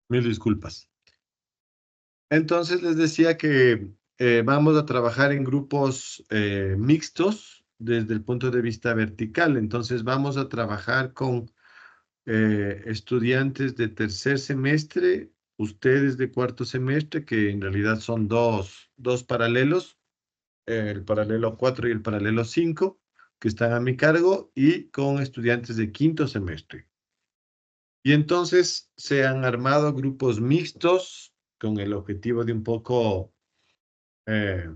Mil disculpas. Entonces les decía que vamos a trabajar en grupos mixtos desde el punto de vista vertical. Entonces vamos a trabajar con estudiantes de tercer semestre, ustedes de cuarto semestre, que en realidad son dos paralelos, el paralelo 4 y el paralelo 5, que están a mi cargo, y con estudiantes de quinto semestre. Y entonces se han armado grupos mixtos con el objetivo de un poco eh,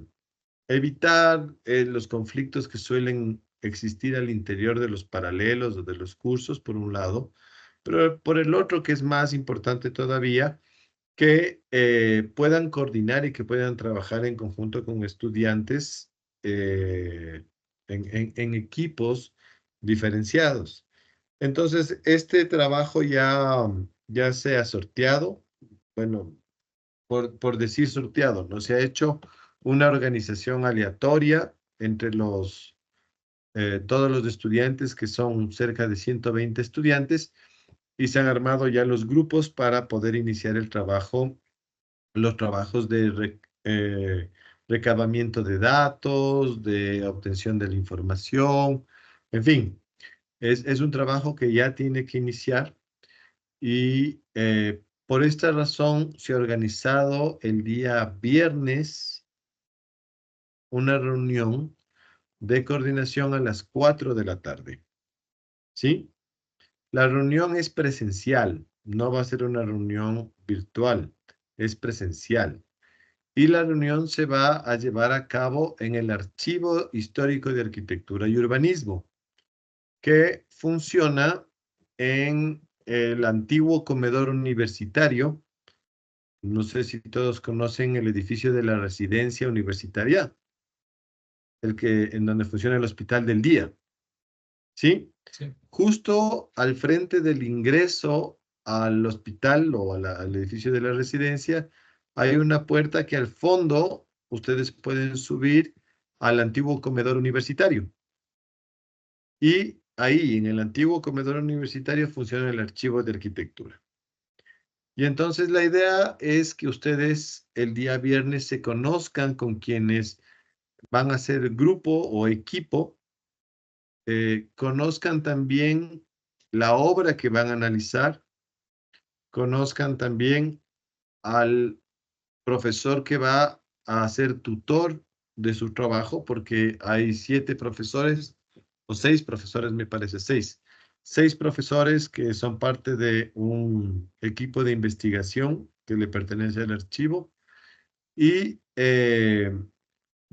evitar los conflictos que suelen existir al interior de los paralelos o de los cursos, por un lado, pero por el otro, que es más importante todavía, que puedan coordinar y que puedan trabajar en conjunto con estudiantes en equipos diferenciados. Entonces, este trabajo ya se ha sorteado, bueno, por decir sorteado, ¿no? Se ha hecho una organización aleatoria entre todos los estudiantes, que son cerca de 120 estudiantes, y se han armado ya los grupos para poder iniciar los trabajos de recabamiento de datos, de obtención de la información, en fin, es un trabajo que ya tiene que iniciar. Y por esta razón se ha organizado el día viernes una reunión de coordinación a las 4 de la tarde. ¿Sí? La reunión es presencial, no va a ser una reunión virtual, es presencial. Y la reunión se va a llevar a cabo en el Archivo Histórico de Arquitectura y Urbanismo, que funciona en el antiguo comedor universitario. No sé si todos conocen el edificio de la residencia universitaria, en donde funciona el Hospital del Día, ¿sí? Sí. Justo al frente del ingreso al hospital o al edificio de la residencia, hay una puerta que al fondo ustedes pueden subir al antiguo comedor universitario. Y ahí, en el antiguo comedor universitario, funciona el archivo de arquitectura. Y entonces la idea es que ustedes el día viernes se conozcan con quienes van a ser grupo o equipo, conozcan también la obra que van a analizar, conozcan también al profesor que va a ser tutor de su trabajo, porque hay 7 profesores, o 6 profesores, me parece, 6. 6 profesores que son parte de un equipo de investigación que le pertenece al archivo, y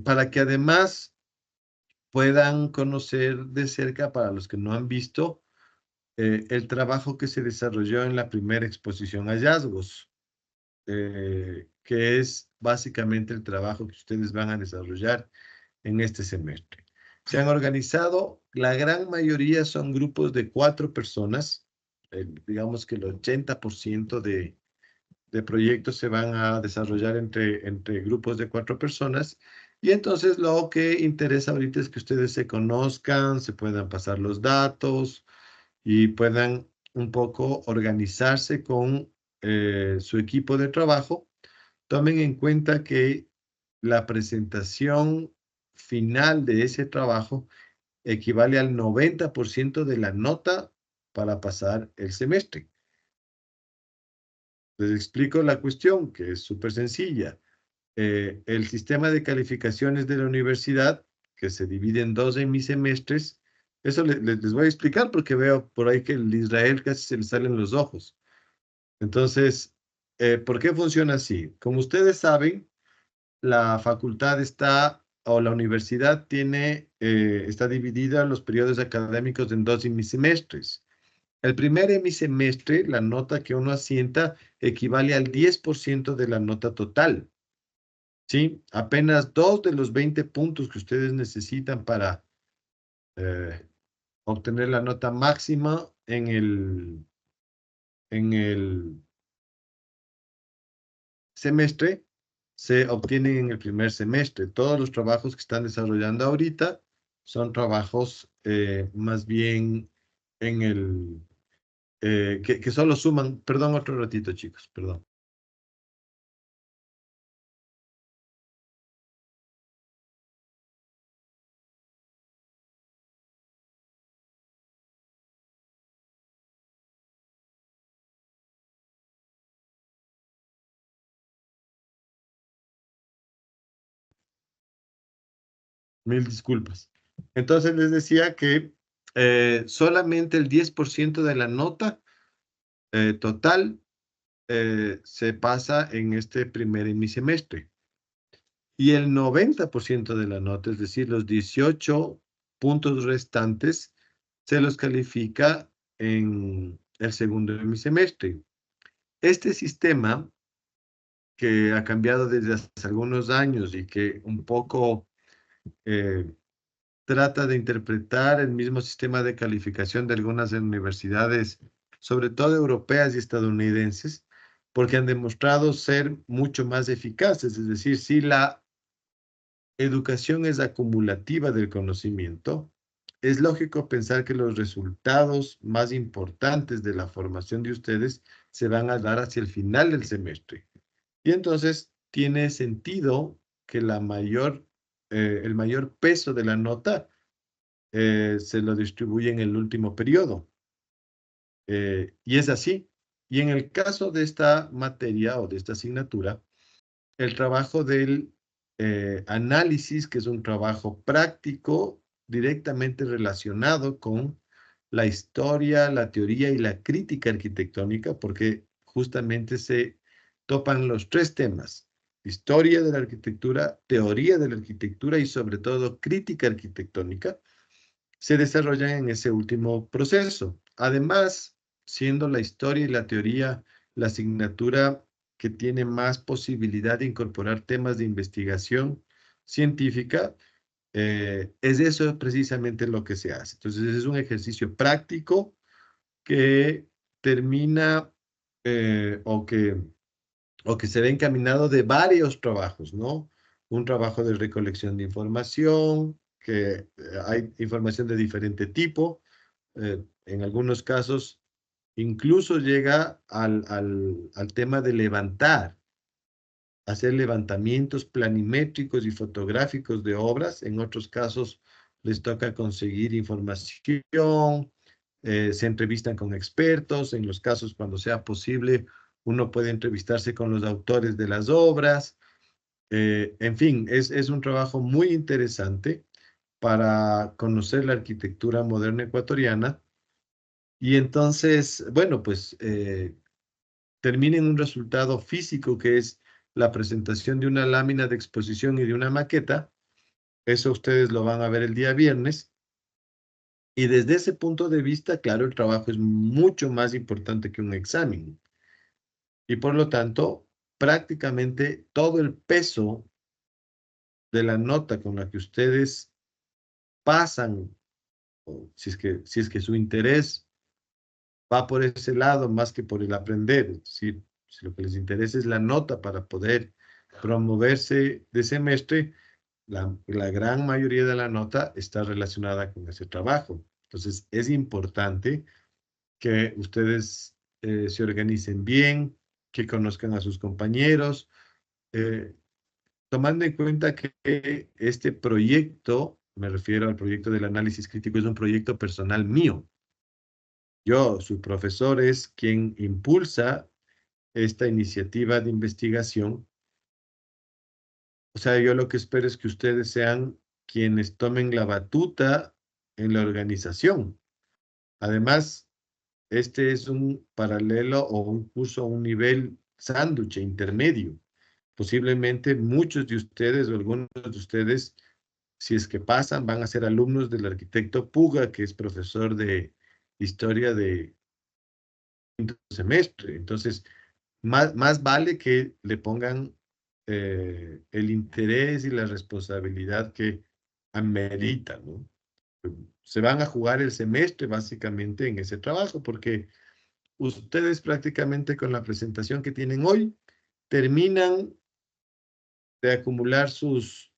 para que además puedan conocer de cerca, para los que no han visto, el trabajo que se desarrolló en la primera exposición Hallazgos, que es básicamente el trabajo que ustedes van a desarrollar en este semestre. Se han organizado, la gran mayoría son grupos de 4 personas, digamos que el 80% de proyectos se van a desarrollar entre grupos de 4 personas. Y entonces lo que interesa ahorita es que ustedes se conozcan, se puedan pasar los datos y puedan un poco organizarse con su equipo de trabajo. Tomen en cuenta que la presentación final de ese trabajo equivale al 90% de la nota para pasar el semestre. Les explico la cuestión, que es súper sencilla. El sistema de calificaciones de la universidad, que se divide en 2 hemisemestres, eso les voy a explicar porque veo por ahí que el Israel casi se le salen los ojos. Entonces, ¿por qué funciona así? Como ustedes saben, la facultad o la universidad está dividida en los periodos académicos en 2 hemisemestres. El primer hemisemestre, la nota que uno asienta equivale al 10% de la nota total. ¿Sí? Apenas 2 de los 20 puntos que ustedes necesitan para eh, obtener la nota máxima en el semestre se obtienen en el primer semestre. Todos los trabajos que están desarrollando ahorita son trabajos más bien en el que solo suman, perdón, otro ratito, chicos, perdón. Mil disculpas. Entonces les decía que solamente el 10% de la nota total se pasa en este primer hemisemestre. Y el 90% de la nota, es decir, los 18 puntos restantes, se los califica en el segundo hemisemestre. Este sistema, que ha cambiado desde hace algunos años y que un poco eh, trata de interpretar el mismo sistema de calificación de algunas universidades, sobre todo europeas y estadounidenses, porque han demostrado ser mucho más eficaces. Es decir, si la educación es acumulativa del conocimiento, es lógico pensar que los resultados más importantes de la formación de ustedes se van a dar hacia el final del semestre. Y entonces tiene sentido que el mayor peso de la nota se lo distribuye en el último periodo. Y es así. Y en el caso de esta materia o de esta asignatura, el trabajo del análisis, que es un trabajo práctico directamente relacionado con la historia, la teoría y la crítica arquitectónica, porque justamente se topan los tres temas: historia de la arquitectura, teoría de la arquitectura y sobre todo crítica arquitectónica, se desarrollan en ese último proceso. Además, siendo la historia y la teoría la asignatura que tiene más posibilidad de incorporar temas de investigación científica, es eso precisamente lo que se hace. Entonces, es un ejercicio práctico que termina o que se ve encaminado de varios trabajos, ¿no? Un trabajo de recolección de información, que hay información de diferente tipo, en algunos casos incluso llega al tema de hacer levantamientos planimétricos y fotográficos de obras. En otros casos les toca conseguir información, se entrevistan con expertos. En los casos cuando sea posible, uno puede entrevistarse con los autores de las obras. En fin, es un trabajo muy interesante para conocer la arquitectura moderna ecuatoriana. Y entonces, bueno, pues termina en un resultado físico que es la presentación de una lámina de exposición y de una maqueta. Eso ustedes lo van a ver el día viernes. Y desde ese punto de vista, claro, el trabajo es mucho más importante que un examen. Y por lo tanto, prácticamente todo el peso de la nota con la que ustedes pasan, o si es que su interés va por ese lado más que por el aprender, es decir, si lo que les interesa es la nota para poder promoverse de semestre, la gran mayoría de la nota está relacionada con ese trabajo. Entonces, es importante que ustedes se organicen bien, que conozcan a sus compañeros, eh, tomando en cuenta que este proyecto, me refiero al proyecto del análisis crítico, es un proyecto personal mío. Yo, su profesor, es quien impulsa esta iniciativa de investigación. O sea, yo lo que espero es que ustedes sean quienes tomen la batuta en la organización. Además, este es un paralelo o un curso a un nivel sándwich intermedio. Posiblemente muchos de ustedes o algunos de ustedes, si es que pasan, van a ser alumnos del arquitecto Puga, que es profesor de historia de quinto semestre. Entonces, más vale que le pongan el interés y la responsabilidad que amerita, ¿no? Se van a jugar el semestre básicamente en ese trabajo, porque ustedes prácticamente con la presentación que tienen hoy terminan de acumular sus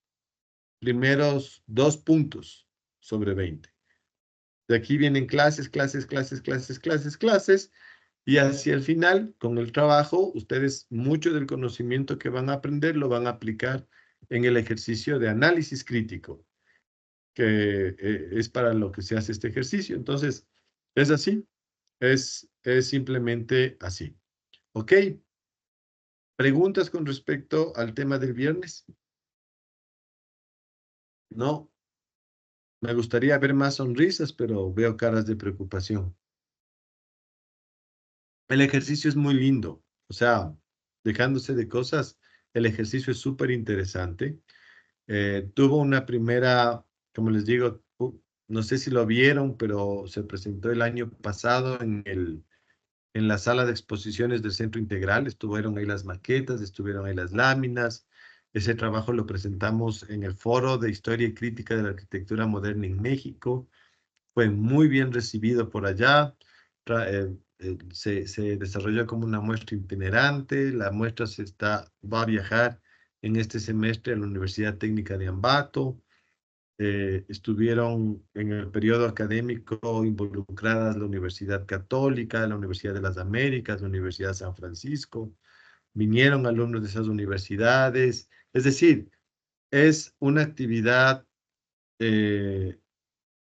primeros 2 puntos sobre 20. De aquí vienen clases, clases, clases, clases, clases, clases, y hacia el final, con el trabajo, ustedes mucho del conocimiento que van a aprender lo van a aplicar en el ejercicio de análisis crítico, que es para lo que se hace este ejercicio. Entonces, es así, es simplemente así. ¿Ok? ¿Preguntas con respecto al tema del viernes? No, me gustaría ver más sonrisas, pero veo caras de preocupación. El ejercicio es muy lindo, o sea, dejándose de cosas, el ejercicio es súper interesante. Tuvo una primera, como les digo, no sé si lo vieron, pero se presentó el año pasado en la sala de exposiciones del Centro Integral. Estuvieron ahí las maquetas, estuvieron ahí las láminas. Ese trabajo lo presentamos en el Foro de Historia y Crítica de la Arquitectura Moderna en México. Fue muy bien recibido por allá. Se desarrolló como una muestra itinerante. La muestra va a viajar en este semestre a la Universidad Técnica de Ambato. Estuvieron en el periodo académico involucradas la Universidad Católica, la Universidad de las Américas, la Universidad de San Francisco. Vinieron alumnos de esas universidades. Es decir, es una actividad eh,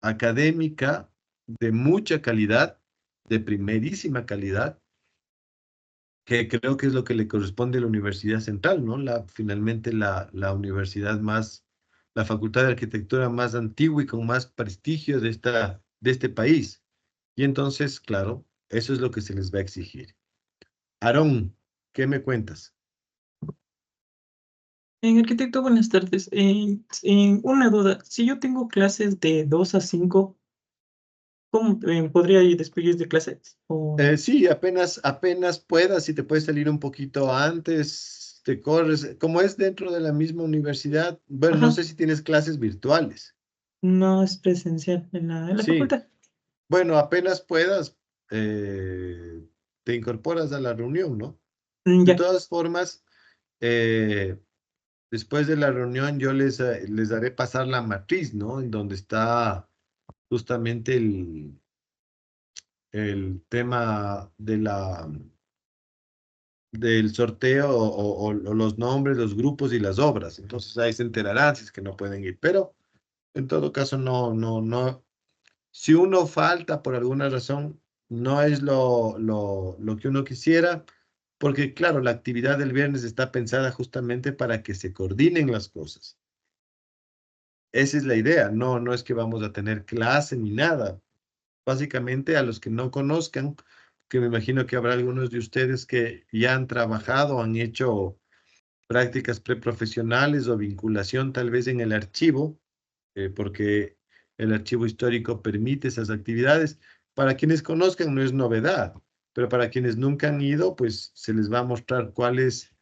académica de mucha calidad, de primerísima calidad, que creo que es lo que le corresponde a la Universidad Central, ¿no? Finalmente la universidad más, la Facultad de Arquitectura más antigua y con más prestigio de este país. Y entonces, claro, eso es lo que se les va a exigir. Aarón, ¿qué me cuentas? Arquitecto, buenas tardes. Una duda, si yo tengo clases de 2 a 5, ¿cómo podría ir después de clases? Sí, apenas puedas, si te puedes salir un poquito antes, te corres. Como es dentro de la misma universidad, bueno, no Ajá, sé si tienes clases virtuales. no es presencial en la Sí, facultad. bueno, apenas puedas, eh, te incorporas a la reunión, ¿no? De Ya, todas formas, eh, después de la reunión yo les haré pasar la matriz, ¿no? En donde está justamente el tema del sorteo o los nombres, los grupos y las obras. Entonces ahí se enterarán si es que no pueden ir. Pero en todo caso, no. Si uno falta por alguna razón, no es lo que uno quisiera, porque claro, la actividad del viernes está pensada justamente para que se coordinen las cosas. Esa es la idea, no es que vamos a tener clase ni nada. Básicamente a los que no conozcan, que me imagino que habrá algunos de ustedes que ya han trabajado, han hecho prácticas preprofesionales o vinculación tal vez en el archivo, porque el archivo histórico permite esas actividades. Para quienes conozcan no es novedad, pero para quienes nunca han ido, pues se les va a mostrar cuál es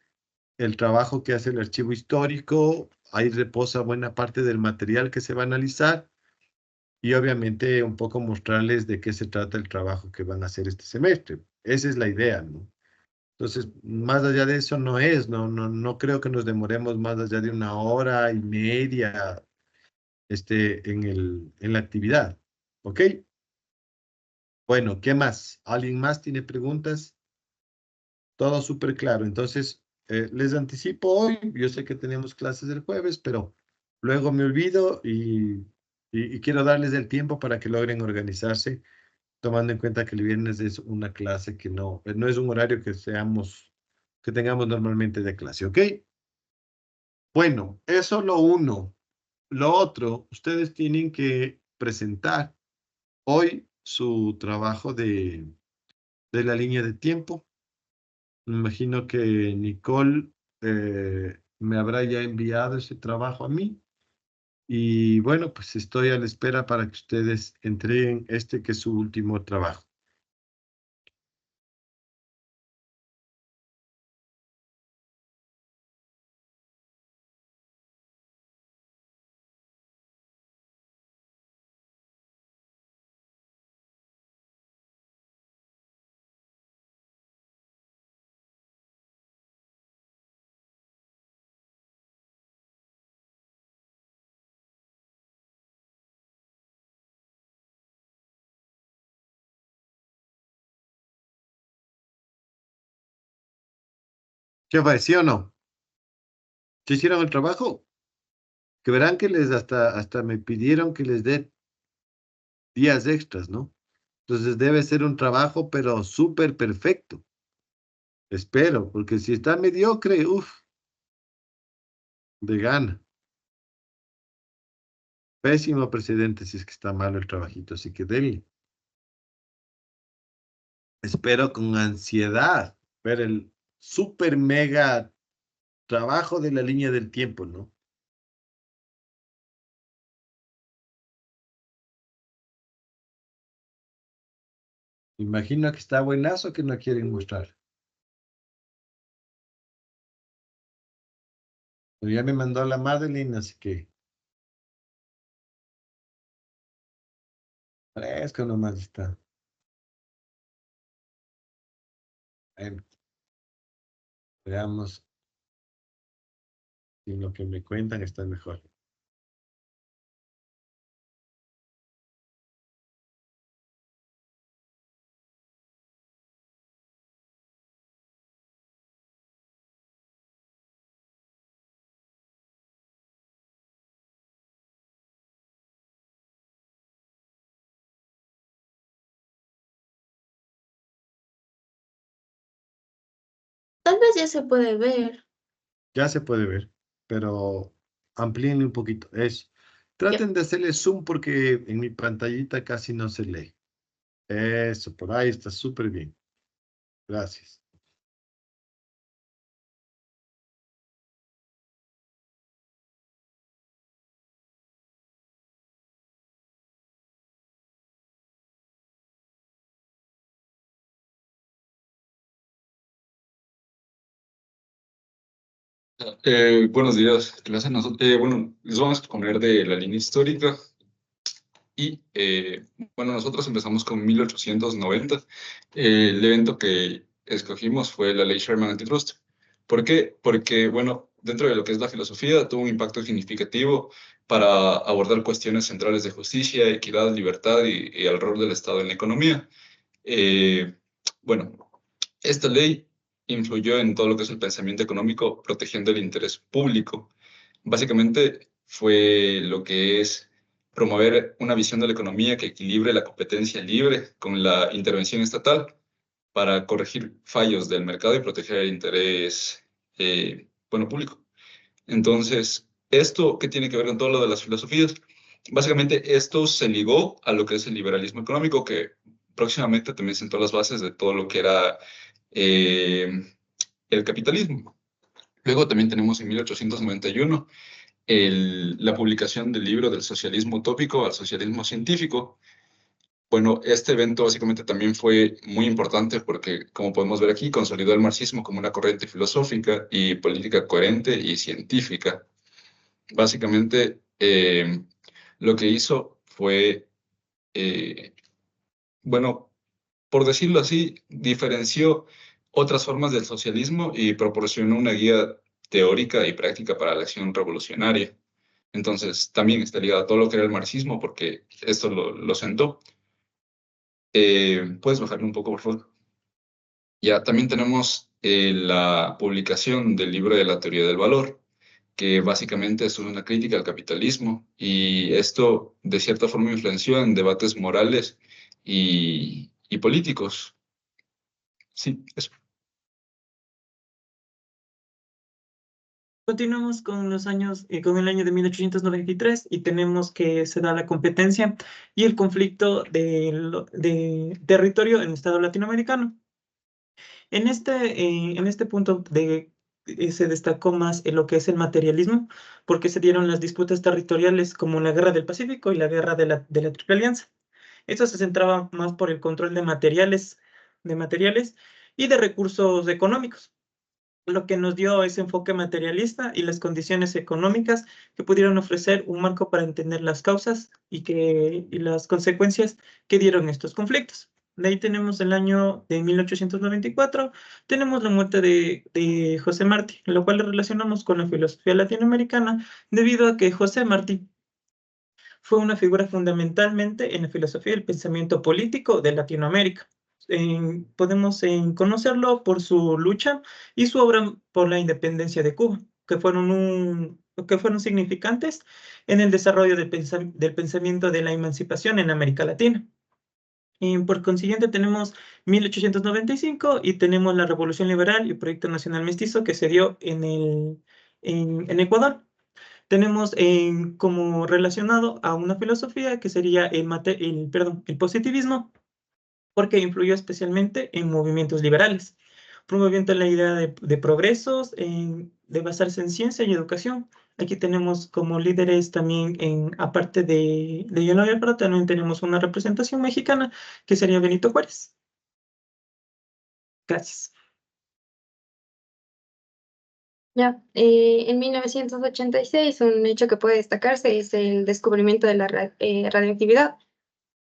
el trabajo que hace el archivo histórico. Ahí reposa buena parte del material que se va a analizar y obviamente un poco mostrarles de qué se trata el trabajo que van a hacer este semestre. Esa es la idea, ¿no? Entonces, más allá de eso no creo que nos demoremos más allá de una hora y media, en la actividad. ¿Ok? Bueno, ¿qué más? ¿Alguien más tiene preguntas? Todo súper claro. Entonces, les anticipo hoy, yo sé que tenemos clases el jueves, pero luego me olvido y quiero darles el tiempo para que logren organizarse, tomando en cuenta que el viernes es una clase que no es un horario que tengamos normalmente de clase, ¿ok? Bueno, eso lo uno. Lo otro, ustedes tienen que presentar hoy su trabajo de la línea de tiempo. Me imagino que Nicole me habrá ya enviado ese trabajo a mí. Y bueno, pues estoy a la espera para que ustedes entreguen este que es su último trabajo. ¿Qué fue? ¿Sí o no? ¿Se hicieron el trabajo? Que verán que les hasta me pidieron que les dé días extras, ¿no? Entonces debe ser un trabajo, pero súper perfecto. Espero, porque si está mediocre, uff, de gana. Pésimo precedente si es que está malo el trabajito, así que denle. Espero con ansiedad ver el super mega trabajo de la línea del tiempo, ¿no? Imagino que está buenazo que no quieren mostrar. Pero ya me mandó la Madeline, así que fresco nomás está. Bueno, veamos si lo que me cuentan está mejor. Tal vez ya se puede ver. Ya se puede ver, pero amplíenle un poquito. Ya. Traten de hacerle zoom porque en mi pantallita casi no se lee. Eso, por ahí está súper bien. Gracias. Buenos días, clase. Bueno, les vamos a exponer de la línea histórica y, bueno, nosotros empezamos con 1890. El evento que escogimos fue la ley Sherman Antitrust. ¿Por qué? Porque, bueno, dentro de lo que es la filosofía, tuvo un impacto significativo para abordar cuestiones centrales de justicia, equidad, libertad y el rol del Estado en la economía. Eh, bueno, esta ley influyó en todo lo que es el pensamiento económico, protegiendo el interés público. Básicamente fue lo que es promover una visión de la economía que equilibre la competencia libre con la intervención estatal para corregir fallos del mercado y proteger el interés, bueno, público. Entonces, ¿esto qué tiene que ver con todo lo de las filosofías? Básicamente, esto se ligó a lo que es el liberalismo económico, que próximamente también sentó las bases de todo lo que era eh, el capitalismo. Luego también tenemos en 1891 la publicación del libro del socialismo utópico al socialismo científico. Bueno, este evento básicamente también fue muy importante porque, como podemos ver aquí, consolidó el marxismo como una corriente filosófica y política coherente y científica. Básicamente, lo que hizo fue, eh, bueno, por decirlo así, diferenció otras formas del socialismo y proporcionó una guía teórica y práctica para la acción revolucionaria. Entonces, también está ligado a todo lo que era el marxismo, porque esto lo sentó. ¿Puedes bajarle un poco, por favor? Ya, también tenemos la publicación del libro de la teoría del valor, que básicamente es una crítica al capitalismo, y esto de cierta forma influenció en debates morales y políticos. Sí, eso. Continuamos con los años, con el año de 1893 y tenemos que se da la competencia y el conflicto de territorio en el Estado latinoamericano. En este punto se destacó más en lo que es el materialismo, porque se dieron las disputas territoriales como la Guerra del Pacífico y la Guerra de la Triple Alianza. Esto se centraba más por el control de materiales y de recursos económicos, lo que nos dio ese enfoque materialista y las condiciones económicas que pudieron ofrecer un marco para entender las causas y las consecuencias que dieron estos conflictos. De ahí tenemos el año de 1894, tenemos la muerte de José Martí, lo cual lo relacionamos con la filosofía latinoamericana, debido a que José Martí fue una figura fundamentalmente en la filosofía y el pensamiento político de Latinoamérica. podemos conocerlo por su lucha y su obra por la independencia de Cuba, que fueron significantes en el desarrollo del pensamiento de la emancipación en América Latina. Y por consiguiente tenemos 1895 y tenemos la Revolución Liberal y el Proyecto Nacional Mestizo que se dio en Ecuador. Tenemos como relacionado a una filosofía que sería el positivismo, porque influyó especialmente en movimientos liberales, promoviendo la idea de progresos, de basarse en ciencia y educación. Aquí tenemos como líderes también, aparte de Eloy Alfaro, también tenemos una representación mexicana, que sería Benito Juárez. Gracias. Ya, en 1986 un hecho que puede destacarse es el descubrimiento de la radioactividad,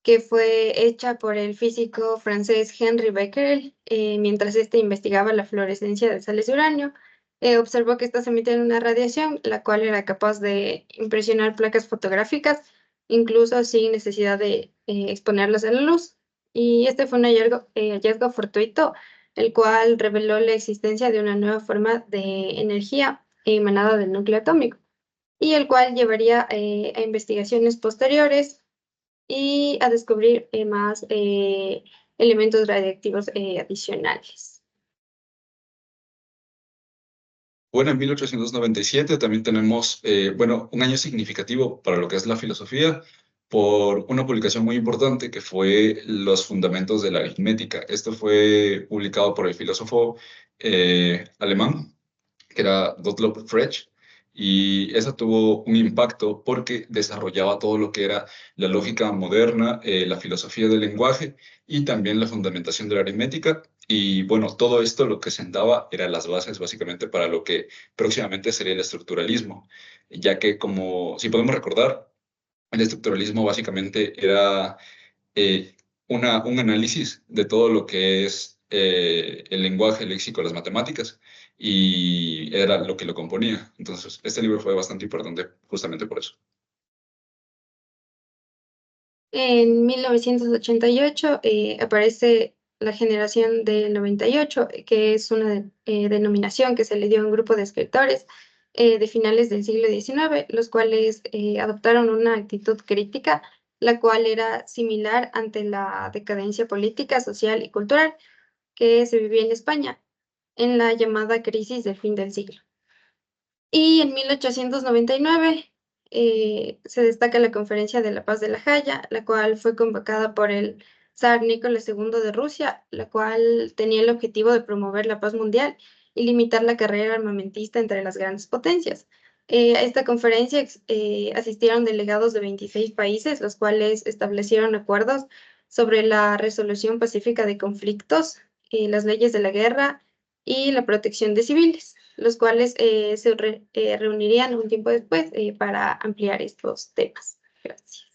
que fue hecha por el físico francés Henri Becquerel, mientras este investigaba la fluorescencia de sales de uranio. Observó que estas emiten una radiación, la cual era capaz de impresionar placas fotográficas, incluso sin necesidad de exponerlas a la luz. Y este fue un hallazgo fortuito, el cual reveló la existencia de una nueva forma de energía emanada del núcleo atómico, y el cual llevaría a investigaciones posteriores y a descubrir más elementos radiactivos adicionales. Bueno, en 1897 también tenemos, bueno, un año significativo para lo que es la filosofía, por una publicación muy importante que fue Los Fundamentos de la Aritmética. Esto fue publicado por el filósofo alemán, que era Gottlob Frege, y esa tuvo un impacto porque desarrollaba todo lo que era la lógica moderna, la filosofía del lenguaje y también la fundamentación de la aritmética. Y bueno, todo esto lo que sentaba eran las bases básicamente para lo que próximamente sería el estructuralismo, ya que como si podemos recordar, el estructuralismo básicamente era un análisis de todo lo que es el lenguaje, el léxico, las matemáticas, y era lo que lo componía. Entonces, este libro fue bastante importante justamente por eso. En 1988 aparece la generación del 98, que es una denominación que se le dio a un grupo de escritores de finales del siglo XIX, los cuales adoptaron una actitud crítica, la cual era similar ante la decadencia política, social y cultural que se vivía en España en la llamada crisis del fin del siglo. Y en 1899 se destaca la Conferencia de la Paz de La Haya, la cual fue convocada por el zar Nicolás II de Rusia, la cual tenía el objetivo de promover la paz mundial y limitar la carrera armamentista entre las grandes potencias. A esta conferencia asistieron delegados de 26 países, los cuales establecieron acuerdos sobre la resolución pacífica de conflictos, las leyes de la guerra y la protección de civiles, los cuales se reunirían un tiempo después para ampliar estos temas. Gracias.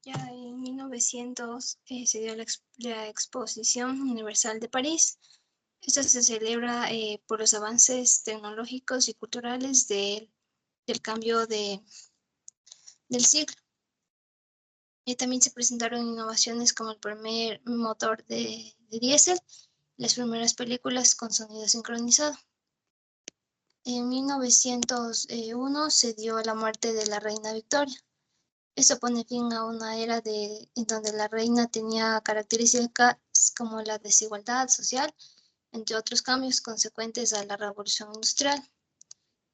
Ya en 1900 se dio la Exposición Universal de París. Esta se celebra por los avances tecnológicos y culturales del cambio del siglo. También se presentaron innovaciones como el primer motor de diésel, las primeras películas con sonido sincronizado. En 1901 se dio la muerte de la reina Victoria. Esto pone fin a una era en donde la reina tenía características como la desigualdad social, entre otros cambios consecuentes a la revolución industrial.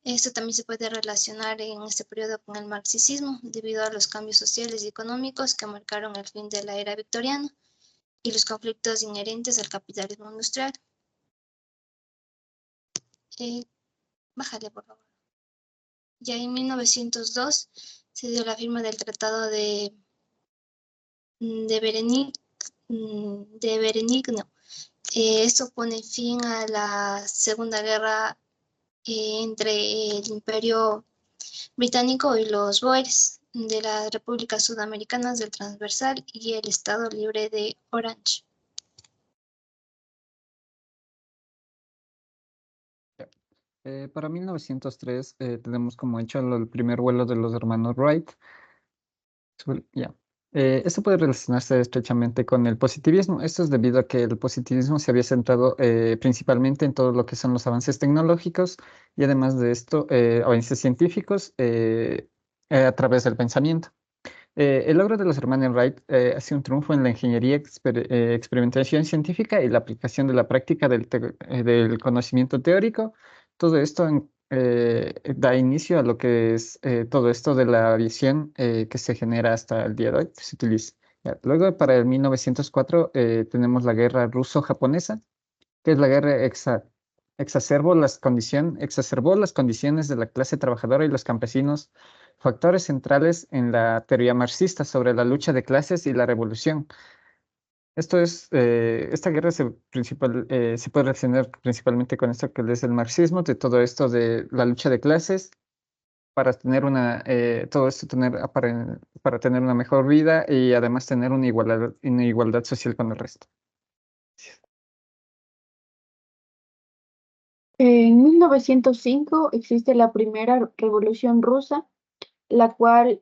Esto también se puede relacionar en este periodo con el marxismo, debido a los cambios sociales y económicos que marcaron el fin de la era victoriana y los conflictos inherentes al capitalismo industrial. Bájale, por favor. Ya en 1902 se dio la firma del Tratado de Berenigno. Esto pone fin a la Segunda Guerra entre el Imperio Británico y los Boers de las Repúblicas Sudamericanas del Transversal y el Estado Libre de Orange. Para 1903 tenemos como hecho el primer vuelo de los hermanos Wright. Ya. Esto puede relacionarse estrechamente con el positivismo. Esto es debido a que el positivismo se había centrado principalmente en todo lo que son los avances tecnológicos y además de esto, avances científicos a través del pensamiento. El logro de los hermanos Wright ha sido un triunfo en la ingeniería, experimentación científica y la aplicación de la práctica del conocimiento teórico. Todo esto da inicio a lo que es todo esto de la aviación que se genera hasta el día de hoy, que se utiliza. Ya. Luego, para el 1904, tenemos la guerra ruso-japonesa, que es la guerra exacerbó las condiciones de la clase trabajadora y los campesinos, factores centrales en la teoría marxista sobre la lucha de clases y la revolución. Esta guerra se puede relacionar principalmente con esto que es el marxismo, de todo esto de la lucha de clases para tener todo esto para tener una mejor vida y además tener una igualdad social con el resto. En 1905 existe la primera revolución rusa, la cual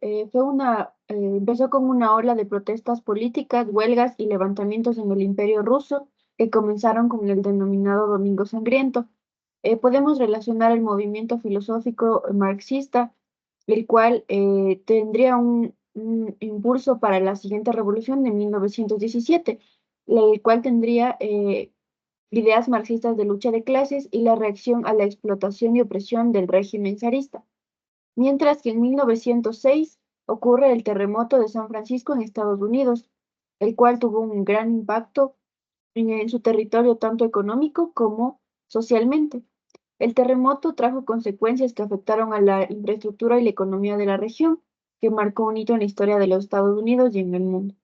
empezó con una ola de protestas políticas, huelgas y levantamientos en el Imperio ruso que comenzaron con el denominado Domingo Sangriento. Podemos relacionar el movimiento filosófico marxista, el cual tendría un impulso para la siguiente revolución de 1917, el cual tendría ideas marxistas de lucha de clases y la reacción a la explotación y opresión del régimen zarista. Mientras que en 1906 ocurre el terremoto de San Francisco en Estados Unidos, el cual tuvo un gran impacto en su territorio tanto económico como socialmente. El terremoto trajo consecuencias que afectaron a la infraestructura y la economía de la región, que marcó un hito en la historia de los Estados Unidos y en el mundo.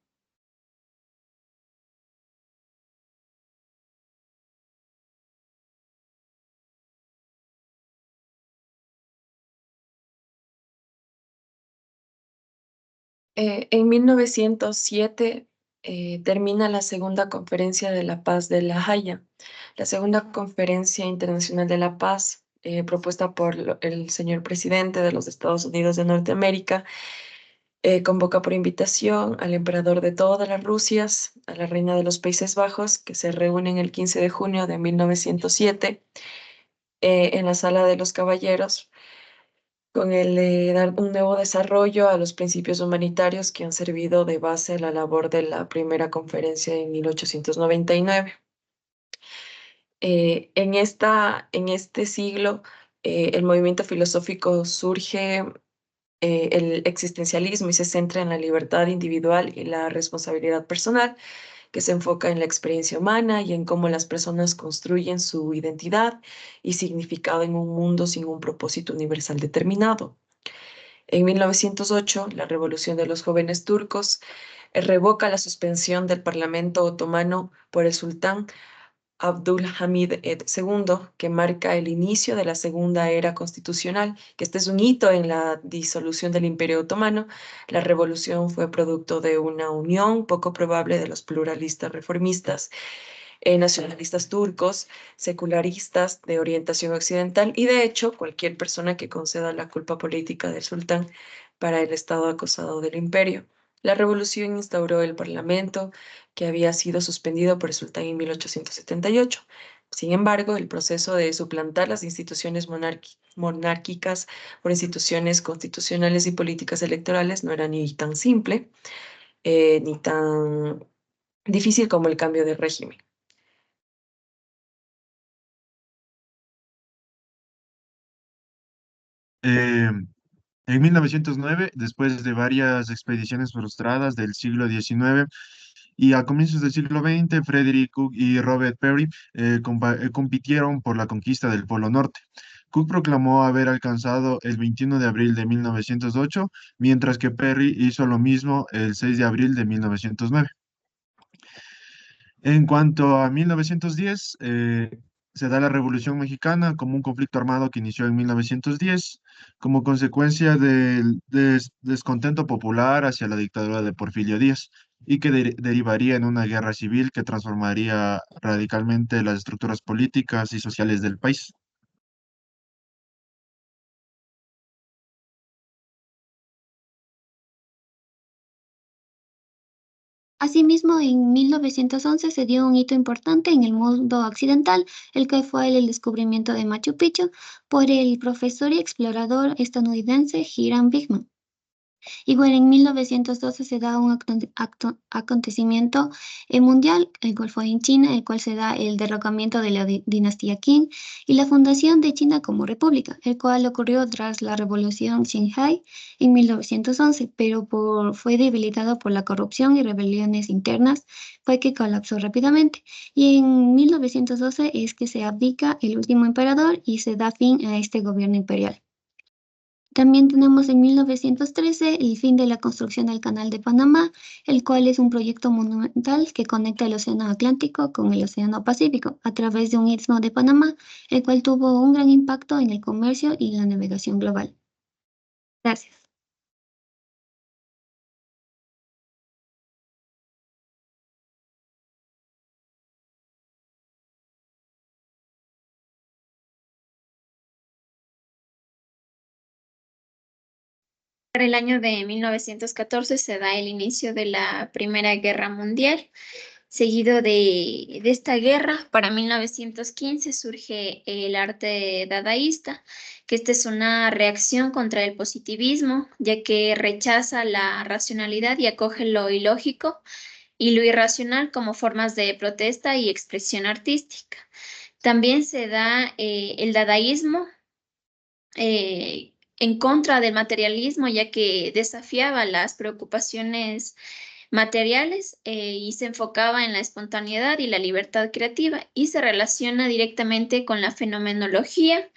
En 1907 termina la Segunda Conferencia de la Paz de La Haya, la Segunda Conferencia Internacional de la Paz, propuesta por el señor presidente de los Estados Unidos de Norteamérica. Convoca por invitación al emperador de todas las Rusias, a la reina de los Países Bajos, que se reúnen el 15 de junio de 1907 en la Sala de los Caballeros, con el de dar un nuevo desarrollo a los principios humanitarios que han servido de base a la labor de la primera conferencia en 1899. En este siglo, el movimiento filosófico surge el existencialismo y se centra en la libertad individual y la responsabilidad personal, que se enfoca en la experiencia humana y en cómo las personas construyen su identidad y significado en un mundo sin un propósito universal determinado. En 1908, la Revolución de los Jóvenes Turcos revoca la suspensión del Parlamento otomano por el sultán Abdülhamid II, que marca el inicio de la segunda era constitucional, que este es un hito en la disolución del Imperio Otomano. La revolución fue producto de una unión poco probable de los pluralistas reformistas, nacionalistas turcos, secularistas de orientación occidental y de hecho cualquier persona que conceda la culpa política del sultán para el estado acosado del imperio. La revolución instauró el parlamento, que había sido suspendido por el sultán en 1878. Sin embargo, el proceso de suplantar las instituciones monárquicas por instituciones constitucionales y políticas electorales no era ni tan simple ni tan difícil como el cambio de régimen. Eh, en 1909, después de varias expediciones frustradas del siglo XIX y a comienzos del siglo XX, Frederick Cook y Robert Peary compitieron por la conquista del Polo Norte. Cook proclamó haber alcanzado el 21 de abril de 1908, mientras que Peary hizo lo mismo el 6 de abril de 1909. En cuanto a 1910, se da la Revolución Mexicana como un conflicto armado que inició en 1910 como consecuencia del descontento popular hacia la dictadura de Porfirio Díaz y que derivaría en una guerra civil que transformaría radicalmente las estructuras políticas y sociales del país. Asimismo, en 1911 se dio un hito importante en el mundo occidental, el que fue el descubrimiento de Machu Picchu por el profesor y explorador estadounidense Hiram Bigman. Igual en 1912 se da un acontecimiento mundial, el cual fue en China, el cual se da el derrocamiento de la dinastía Qing y la fundación de China como república, el cual ocurrió tras la revolución Xinhai en 1911, pero fue debilitado por la corrupción y rebeliones internas, fue que colapsó rápidamente. Y en 1912 es que se abdica el último emperador y se da fin a este gobierno imperial. También tenemos en 1913 el fin de la construcción del Canal de Panamá, el cual es un proyecto monumental que conecta el Océano Atlántico con el Océano Pacífico a través de un istmo de Panamá, el cual tuvo un gran impacto en el comercio y la navegación global. Gracias. Para el año de 1914 se da el inicio de la Primera Guerra Mundial. Seguido de esta guerra, para 1915 surge el arte dadaísta, que esta es una reacción contra el positivismo, ya que rechaza la racionalidad y acoge lo ilógico y lo irracional como formas de protesta y expresión artística. También se da el dadaísmo en contra del materialismo, ya que desafiaba las preocupaciones materiales y se enfocaba en la espontaneidad y la libertad creativa y se relaciona directamente con la fenomenología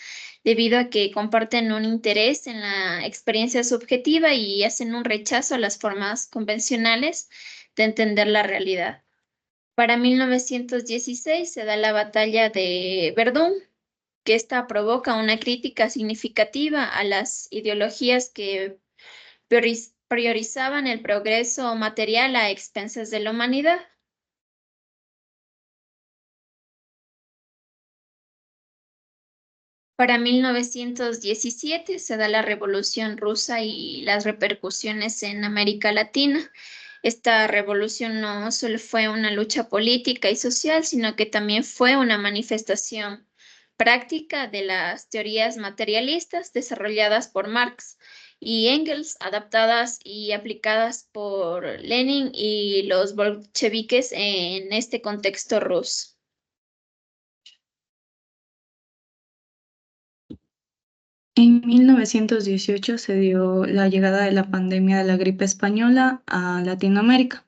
debido a que comparten un interés en la experiencia subjetiva y hacen un rechazo a las formas convencionales de entender la realidad. Para 1916 se da la batalla de Verdún, que esta provoca una crítica significativa a las ideologías que priorizaban el progreso material a expensas de la humanidad. Para 1917 se da la Revolución Rusa y las repercusiones en América Latina. Esta revolución no solo fue una lucha política y social, sino que también fue una manifestación práctica de las teorías materialistas desarrolladas por Marx y Engels, adaptadas y aplicadas por Lenin y los bolcheviques en este contexto ruso. En 1918 se dio la llegada de la pandemia de la gripe española a Latinoamérica.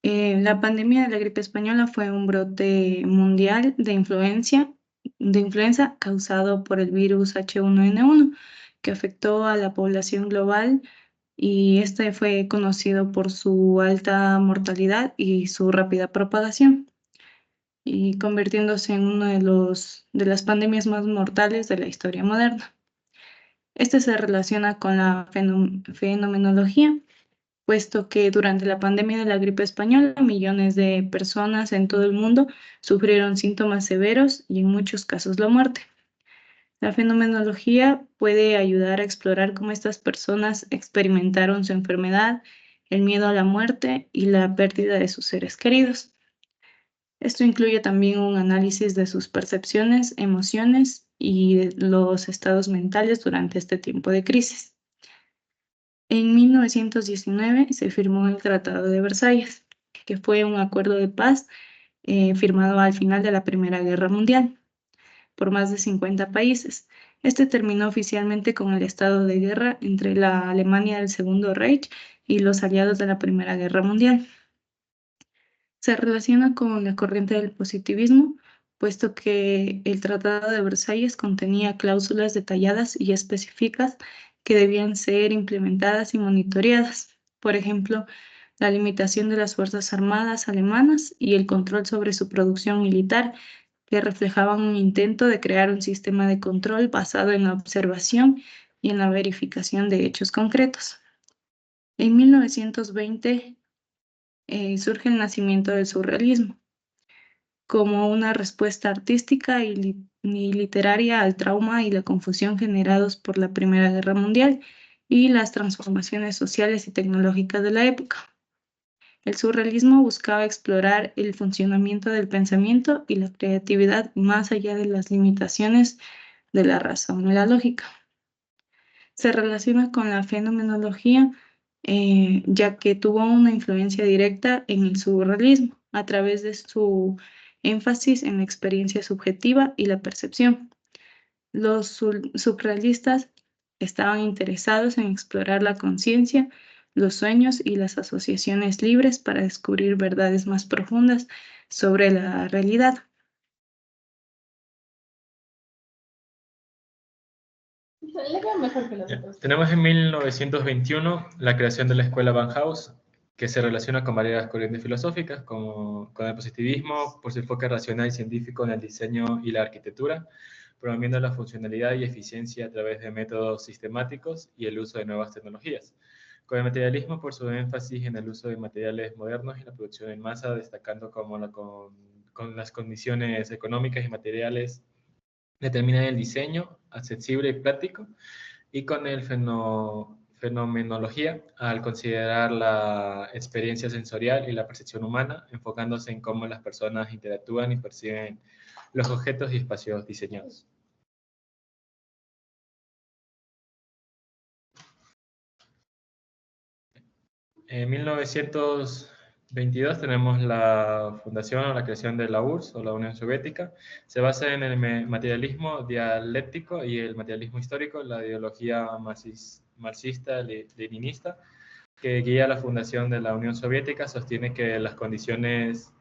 La pandemia de la gripe española fue un brote mundial de influenza causado por el virus H1N1 que afectó a la población global y este fue conocido por su alta mortalidad y su rápida propagación y convirtiéndose en uno de las pandemias más mortales de la historia moderna. Este se relaciona con la fenomenología, puesto que durante la pandemia de la gripe española, millones de personas en todo el mundo sufrieron síntomas severos y en muchos casos la muerte. La fenomenología puede ayudar a explorar cómo estas personas experimentaron su enfermedad, el miedo a la muerte y la pérdida de sus seres queridos. Esto incluye también un análisis de sus percepciones, emociones y de los estados mentales durante este tiempo de crisis. En 1919 se firmó el Tratado de Versalles, que fue un acuerdo de paz firmado al final de la Primera Guerra Mundial por más de 50 países. Este terminó oficialmente con el estado de guerra entre la Alemania del Segundo Reich y los aliados de la Primera Guerra Mundial. Se relaciona con la corriente del positivismo, puesto que el Tratado de Versalles contenía cláusulas detalladas y específicas que debían ser implementadas y monitoreadas. Por ejemplo, la limitación de las Fuerzas Armadas alemanas y el control sobre su producción militar, que reflejaban un intento de crear un sistema de control basado en la observación y en la verificación de hechos concretos. En 1920 surge el nacimiento del surrealismo como una respuesta artística y literaria al trauma y la confusión generados por la Primera Guerra Mundial y las transformaciones sociales y tecnológicas de la época. El surrealismo buscaba explorar el funcionamiento del pensamiento y la creatividad más allá de las limitaciones de la razón y la lógica. Se relaciona con la fenomenología, ya que tuvo una influencia directa en el surrealismo a través de su énfasis en la experiencia subjetiva y la percepción. Los surrealistas estaban interesados en explorar la conciencia, los sueños y las asociaciones libres para descubrir verdades más profundas sobre la realidad. Tenemos en 1921 la creación de la Escuela Bauhaus, que se relaciona con varias corrientes filosóficas, como con el positivismo, por su enfoque racional y científico en el diseño y la arquitectura, promoviendo la funcionalidad y eficiencia a través de métodos sistemáticos y el uso de nuevas tecnologías. Con el materialismo, por su énfasis en el uso de materiales modernos y la producción en masa, destacando como con las condiciones económicas y materiales determinan el diseño accesible y práctico, y con el fenomenología, al considerar la experiencia sensorial y la percepción humana, enfocándose en cómo las personas interactúan y perciben los objetos y espacios diseñados. En 1922 tenemos la fundación o la creación de la URSS o la Unión Soviética. Se basa en el materialismo dialéctico y el materialismo histórico, la ideología marxista-leninista, que guía la fundación de la Unión Soviética, sostiene que las condiciones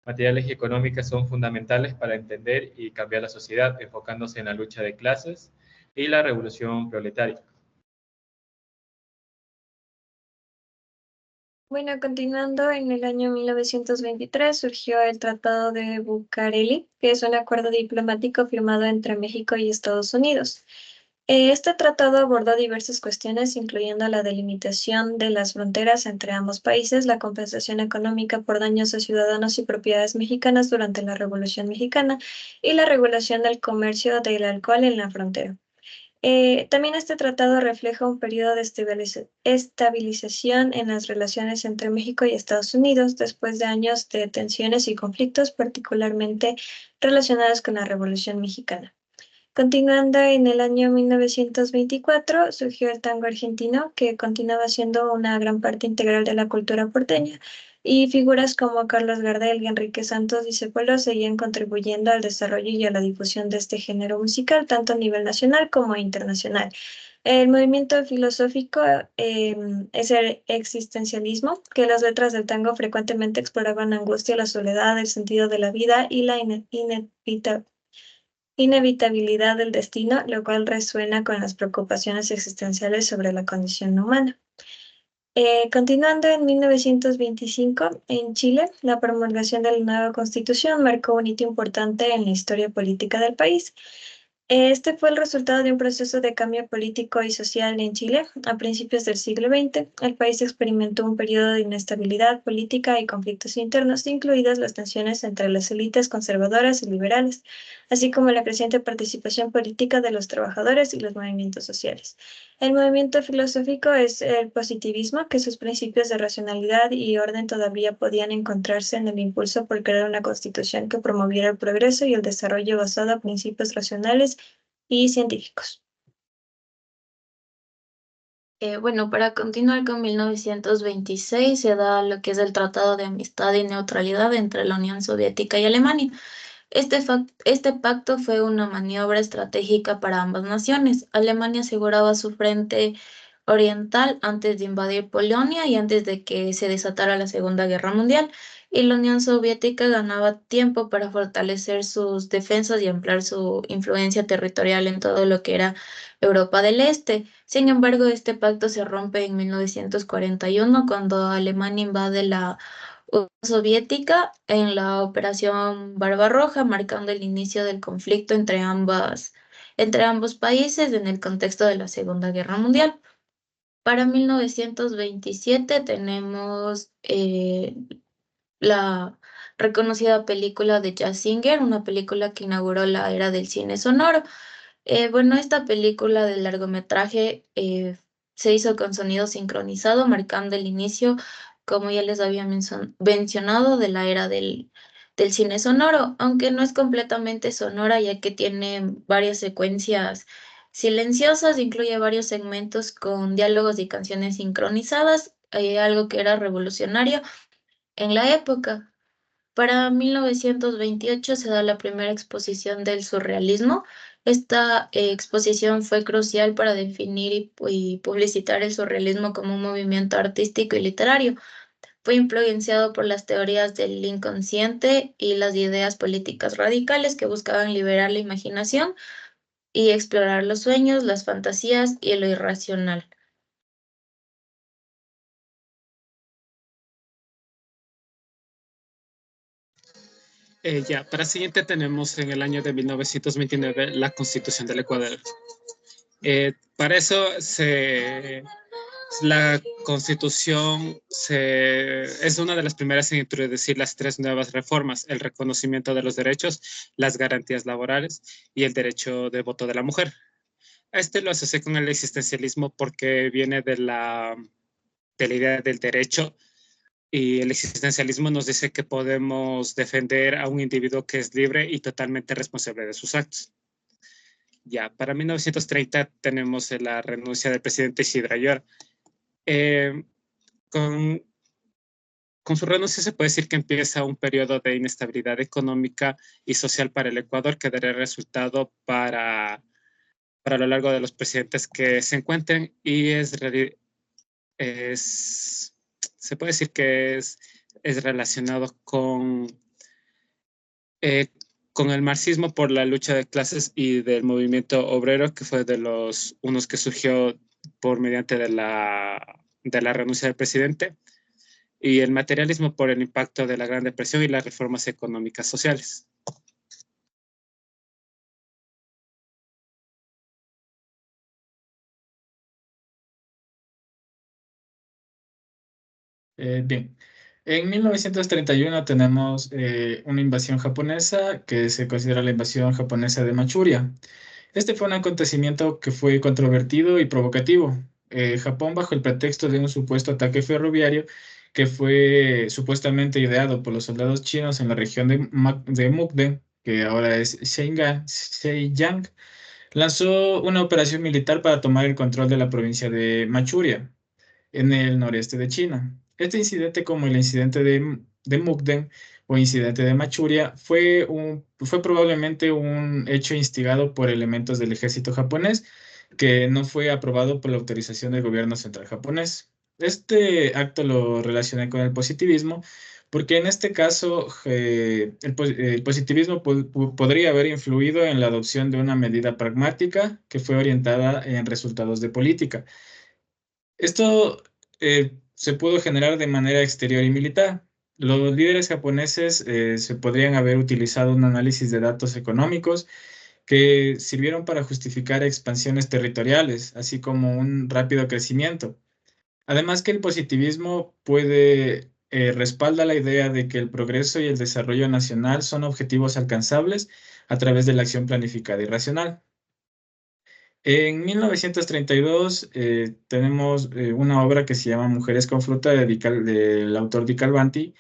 materiales y económicas son fundamentales para entender y cambiar la sociedad, enfocándose en la lucha de clases y la revolución proletaria. Bueno, continuando, en el año 1923 surgió el Tratado de Bucareli, que es un acuerdo diplomático firmado entre México y Estados Unidos. Este tratado abordó diversas cuestiones, incluyendo la delimitación de las fronteras entre ambos países, la compensación económica por daños a ciudadanos y propiedades mexicanas durante la Revolución Mexicana y la regulación del comercio del alcohol en la frontera. También este tratado refleja un periodo de estabilización en las relaciones entre México y Estados Unidos después de años de tensiones y conflictos, particularmente relacionados con la Revolución Mexicana. Continuando, en el año 1924 surgió el tango argentino, que continuaba siendo una gran parte integral de la cultura porteña, y figuras como Carlos Gardel y Enrique Santos Discépolo seguían contribuyendo al desarrollo y a la difusión de este género musical, tanto a nivel nacional como internacional. El movimiento filosófico es el existencialismo, que las letras del tango frecuentemente exploraban la angustia, la soledad, el sentido de la vida y la inevitabilidad del destino, lo cual resuena con las preocupaciones existenciales sobre la condición humana. Continuando, en 1925, en Chile, la promulgación de la nueva Constitución marcó un hito importante en la historia política del país. Este fue el resultado de un proceso de cambio político y social en Chile. A principios del siglo XX, el país experimentó un periodo de inestabilidad política y conflictos internos, incluidas las tensiones entre las élites conservadoras y liberales, así como la creciente participación política de los trabajadores y los movimientos sociales. El movimiento filosófico es el positivismo, que sus principios de racionalidad y orden todavía podían encontrarse en el impulso por crear una constitución que promoviera el progreso y el desarrollo basado en principios racionales y científicos. Bueno, para continuar con 1926 se da lo que es el Tratado de Amistad y Neutralidad entre la Unión Soviética y Alemania. Este pacto fue una maniobra estratégica para ambas naciones. Alemania aseguraba su frente oriental antes de invadir Polonia y antes de que se desatara la Segunda Guerra Mundial, y la Unión Soviética ganaba tiempo para fortalecer sus defensas y ampliar su influencia territorial en todo lo que era Europa del Este. Sin embargo, este pacto se rompe en 1941 cuando Alemania invade la Soviética en la Operación Barbarroja, marcando el inicio del conflicto entre ambos países en el contexto de la Segunda Guerra Mundial. Para 1927 tenemos la reconocida película de Jazz Singer, una película que inauguró la era del cine sonoro. Bueno, esta película de largometraje se hizo con sonido sincronizado, marcando el inicio, como ya les había mencionado, de la era del cine sonoro, aunque no es completamente sonora, ya que tiene varias secuencias silenciosas, incluye varios segmentos con diálogos y canciones sincronizadas, algo que era revolucionario en la época. Para 1928 se da la primera exposición del surrealismo. Esta exposición fue crucial para definir y publicitar el surrealismo como un movimiento artístico y literario. Fue influenciado por las teorías del inconsciente y las ideas políticas radicales que buscaban liberar la imaginación y explorar los sueños, las fantasías y lo irracional. Para el siguiente tenemos en el año de 1929 la Constitución del Ecuador. Para eso la Constitución es una de las primeras en introducir las 3 nuevas reformas: el reconocimiento de los derechos, las garantías laborales y el derecho de voto de la mujer. Este lo asocié con el existencialismo porque viene de la idea del derecho, y el existencialismo nos dice que podemos defender a un individuo que es libre y totalmente responsable de sus actos. Para 1930 tenemos la renuncia del presidente Isidro Ayora. Con su renuncia se puede decir que empieza un periodo de inestabilidad económica y social para el Ecuador, que dará resultado para lo largo de los presidentes que se encuentren, y se puede decir que es relacionado con el marxismo por la lucha de clases y del movimiento obrero, que fue de los unos que surgió por mediante de la renuncia del presidente, y el materialismo por el impacto de la Gran Depresión y las reformas económicas sociales. Bien, en 1931 tenemos una invasión japonesa que se considera la invasión japonesa de Manchuria. Este fue un acontecimiento que fue controvertido y provocativo. Japón, bajo el pretexto de un supuesto ataque ferroviario que fue supuestamente ideado por los soldados chinos en la región de Mukden, que ahora es Zhejiang, lanzó una operación militar para tomar el control de la provincia de Manchuria, en el noreste de China. Este incidente, como el incidente de Mukden o incidente de Manchuria, fue probablemente un hecho instigado por elementos del ejército japonés que no fue aprobado por la autorización del gobierno central japonés. Este acto lo relacioné con el positivismo, porque en este caso el positivismo podría haber influido en la adopción de una medida pragmática que fue orientada en resultados de política. Esto se pudo generar de manera exterior y militar. Los líderes japoneses se podrían haber utilizado un análisis de datos económicos que sirvieron para justificar expansiones territoriales, así como un rápido crecimiento. Además que el positivismo respalda la idea de que el progreso y el desarrollo nacional son objetivos alcanzables a través de la acción planificada y racional. En 1932 tenemos una obra que se llama Mujeres con Fruta del autor Di Calvanti.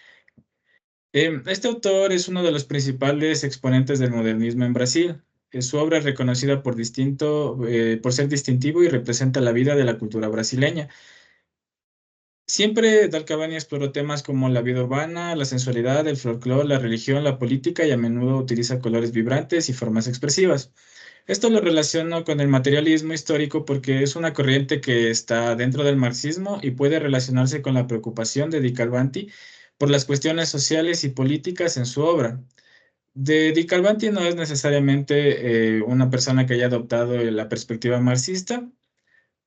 Este autor es uno de los principales exponentes del modernismo en Brasil. Su obra es reconocida por ser distintivo y representa la vida de la cultura brasileña. Siempre Dal Cavani exploró temas como la vida urbana, la sensualidad, el folclore, la religión, la política, y a menudo utiliza colores vibrantes y formas expresivas. Esto lo relaciono con el materialismo histórico porque es una corriente que está dentro del marxismo y puede relacionarse con la preocupación de Di Calvanti por las cuestiones sociales y políticas en su obra. Di Calvanti no es necesariamente una persona que haya adoptado la perspectiva marxista,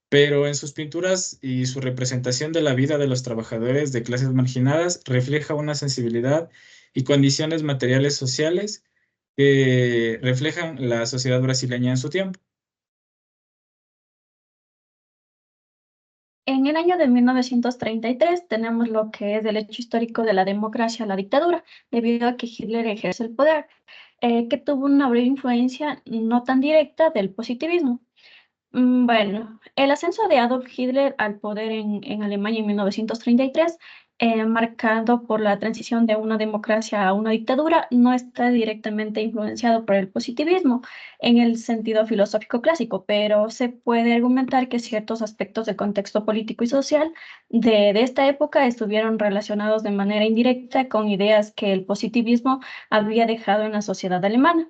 pero en sus pinturas y su representación de la vida de los trabajadores de clases marginadas refleja una sensibilidad y condiciones materiales sociales que reflejan la sociedad brasileña en su tiempo. En el año de 1933 tenemos lo que es el hecho histórico de la democracia a la dictadura, debido a que Hitler ejerce el poder, que tuvo una breve influencia no tan directa del positivismo. Bueno, el ascenso de Adolf Hitler al poder en Alemania en 1933, marcado por la transición de una democracia a una dictadura, no está directamente influenciado por el positivismo en el sentido filosófico clásico, pero se puede argumentar que ciertos aspectos del contexto político y social de esta época estuvieron relacionados de manera indirecta con ideas que el positivismo había dejado en la sociedad alemana.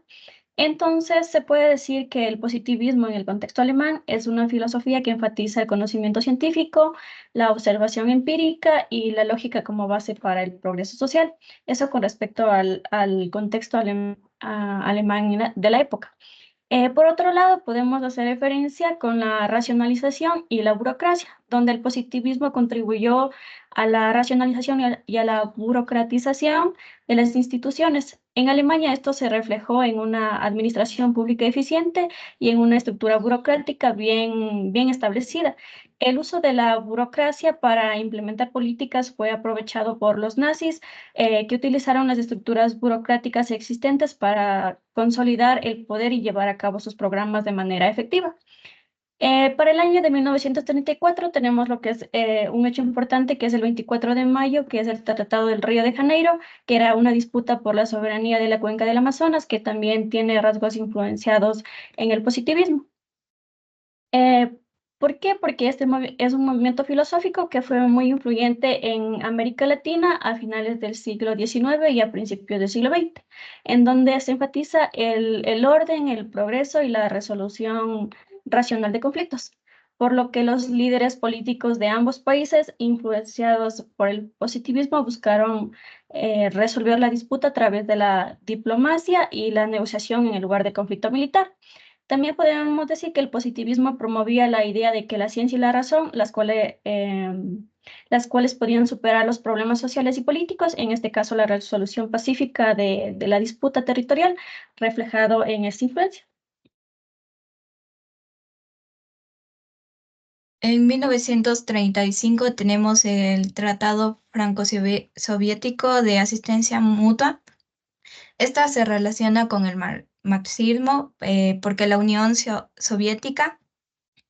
Entonces, se puede decir que el positivismo en el contexto alemán es una filosofía que enfatiza el conocimiento científico, la observación empírica y la lógica como base para el progreso social. Eso con respecto al contexto alemán de la época. Por otro lado, podemos hacer referencia con la racionalización y la burocracia, donde el positivismo contribuyó a la racionalización y a la burocratización de las instituciones. En Alemania esto se reflejó en una administración pública eficiente y en una estructura burocrática bien establecida. El uso de la burocracia para implementar políticas fue aprovechado por los nazis, que utilizaron las estructuras burocráticas existentes para consolidar el poder y llevar a cabo sus programas de manera efectiva. Para el año de 1934 tenemos lo que es un hecho importante, que es el 24 de mayo, que es el Tratado del Río de Janeiro, que era una disputa por la soberanía de la cuenca del Amazonas, que también tiene rasgos influenciados en el positivismo. ¿Por qué? Porque este es un movimiento filosófico que fue muy influyente en América Latina a finales del siglo XIX y a principios del siglo XX, en donde se enfatiza el orden, el progreso y la resolución racional de conflictos, por lo que los líderes políticos de ambos países, influenciados por el positivismo, buscaron resolver la disputa a través de la diplomacia y la negociación en el lugar de conflicto militar. También podemos decir que el positivismo promovía la idea de que la ciencia y la razón, las cuales podían superar los problemas sociales y políticos, en este caso la resolución pacífica de la disputa territorial, reflejado en esta influencia. En 1935 tenemos el Tratado Franco-Soviético de Asistencia Mutua. Esta se relaciona con el marxismo porque la Unión Soviética,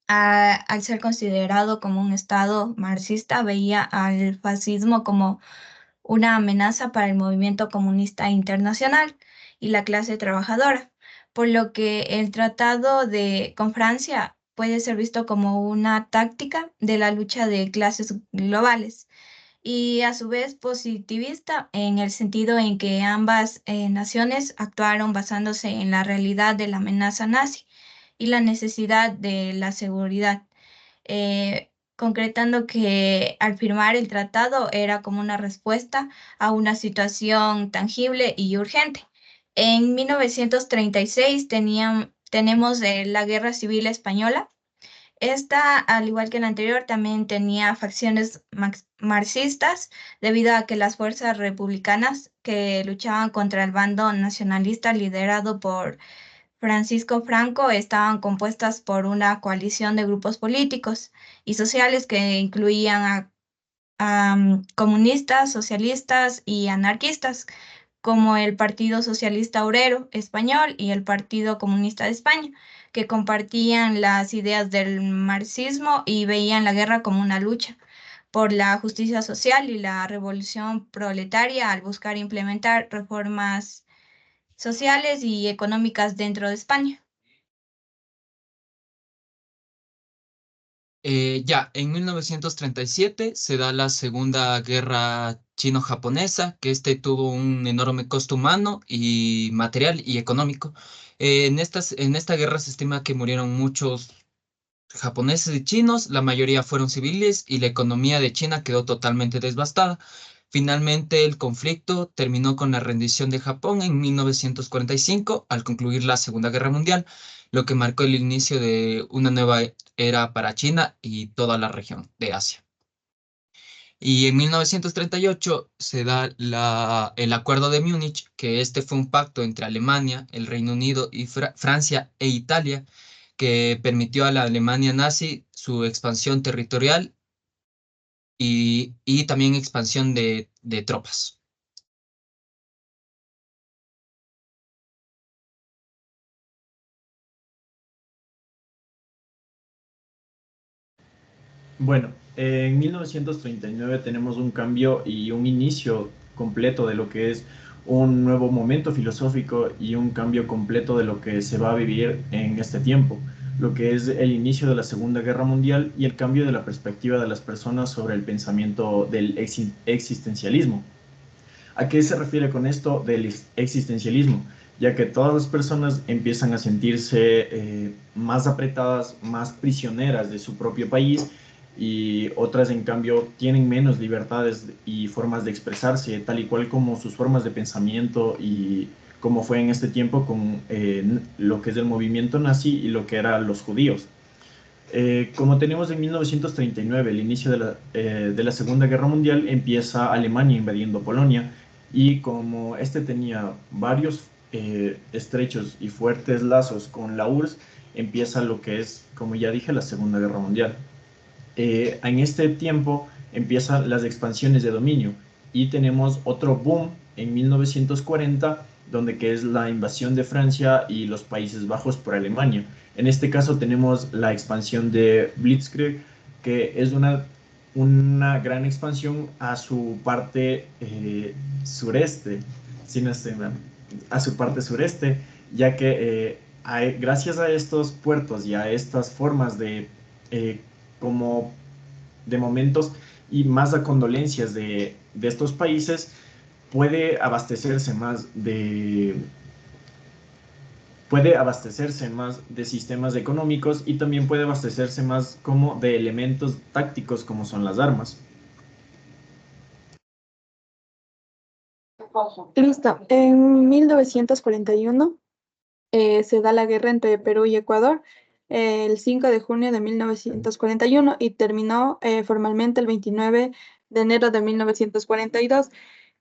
al ser considerado como un Estado marxista, veía al fascismo como una amenaza para el movimiento comunista internacional y la clase trabajadora, por lo que el tratado con Francia puede ser visto como una táctica de la lucha de clases globales y a su vez positivista en el sentido en que ambas naciones actuaron basándose en la realidad de la amenaza nazi y la necesidad de la seguridad, concretando que al firmar el tratado era como una respuesta a una situación tangible y urgente. En 1936 tenemos la Guerra Civil Española. Esta, al igual que la anterior, también tenía facciones marxistas debido a que las fuerzas republicanas que luchaban contra el bando nacionalista liderado por Francisco Franco estaban compuestas por una coalición de grupos políticos y sociales que incluían a comunistas, socialistas y anarquistas, como el Partido Socialista Obrero Español y el Partido Comunista de España, que compartían las ideas del marxismo y veían la guerra como una lucha por la justicia social y la revolución proletaria al buscar implementar reformas sociales y económicas dentro de España. En 1937 se da la Segunda Guerra Chino-Japonesa, que tuvo un enorme costo humano y material y económico. En esta guerra se estima que murieron muchos japoneses y chinos, la mayoría fueron civiles y la economía de China quedó totalmente devastada. Finalmente, el conflicto terminó con la rendición de Japón en 1945 al concluir la Segunda Guerra Mundial, lo que marcó el inicio de una nueva era para China y toda la región de Asia. Y en 1938 se da el Acuerdo de Múnich, que este fue un pacto entre Alemania, el Reino Unido y Francia e Italia, que permitió a la Alemania nazi su expansión territorial y también expansión de tropas. Bueno, en 1939 tenemos un cambio y un inicio completo de lo que es un nuevo momento filosófico y un cambio completo de lo que se va a vivir en este tiempo, lo que es el inicio de la Segunda Guerra Mundial y el cambio de la perspectiva de las personas sobre el pensamiento del existencialismo. ¿A qué se refiere con esto del existencialismo? Ya que todas las personas empiezan a sentirse más apretadas, más prisioneras de su propio país, y otras en cambio tienen menos libertades y formas de expresarse, tal y cual como sus formas de pensamiento, y como fue en este tiempo con lo que es el movimiento nazi y lo que eran los judíos. Como tenemos en 1939, el inicio de la Segunda Guerra Mundial, empieza Alemania invadiendo Polonia, y como este tenía varios estrechos y fuertes lazos con la URSS, empieza lo que es, como ya dije, la Segunda Guerra Mundial. En este tiempo empiezan las expansiones de dominio y tenemos otro boom en 1940, donde que es la invasión de Francia y los Países Bajos por Alemania. En este caso tenemos la expansión de Blitzkrieg, que es una gran expansión a su parte sureste, a su parte sureste, ya que gracias a estos puertos y a estas formas de como de momentos y más a condolencias de estos países, puede abastecerse más de sistemas económicos, y también puede abastecerse más como de elementos tácticos como son las armas. Listo. En 1941 se da la guerra entre Perú y Ecuador el 5 de junio de 1941 y terminó formalmente el 29 de enero de 1942.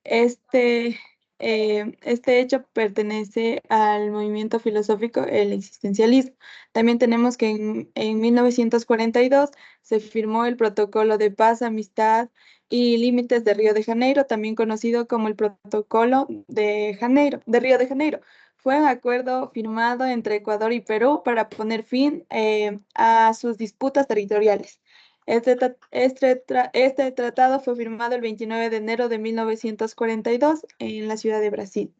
Este hecho pertenece al movimiento filosófico el existencialismo. También tenemos que en 1942 se firmó el Protocolo de Paz, Amistad y Límites de Río de Janeiro, también conocido como el Protocolo de Río de Janeiro. Fue un acuerdo firmado entre Ecuador y Perú para poner fin a sus disputas territoriales. Este tratado fue firmado el 29 de enero de 1942 en la ciudad de Brasil.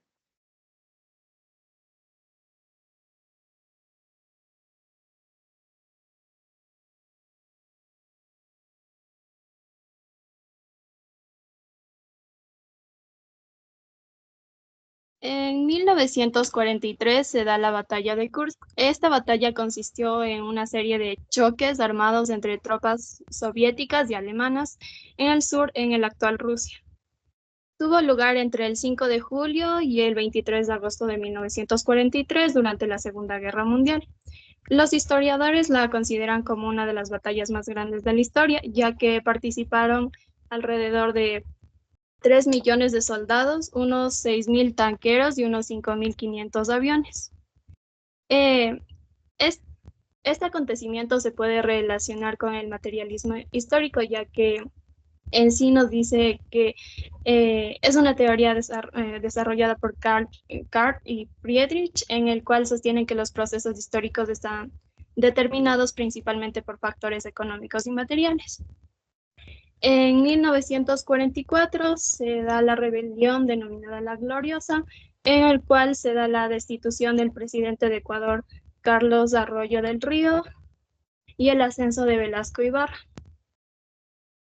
En 1943 se da la batalla de Kursk. Esta batalla consistió en una serie de choques armados entre tropas soviéticas y alemanas en el sur, en el actual Rusia. Tuvo lugar entre el 5 de julio y el 23 de agosto de 1943 durante la Segunda Guerra Mundial. Los historiadores la consideran como una de las batallas más grandes de la historia, ya que participaron alrededor de 3 millones de soldados, unos 6.000 tanqueros y unos 5.500 aviones. Este acontecimiento se puede relacionar con el materialismo histórico, ya que en sí nos dice que es una teoría desarrollada por Karl y Friedrich, en el cual sostienen que los procesos históricos están determinados principalmente por factores económicos y materiales. En 1944 se da la rebelión denominada La Gloriosa, en el cual se da la destitución del presidente de Ecuador, Carlos Arroyo del Río, y el ascenso de Velasco Ibarra.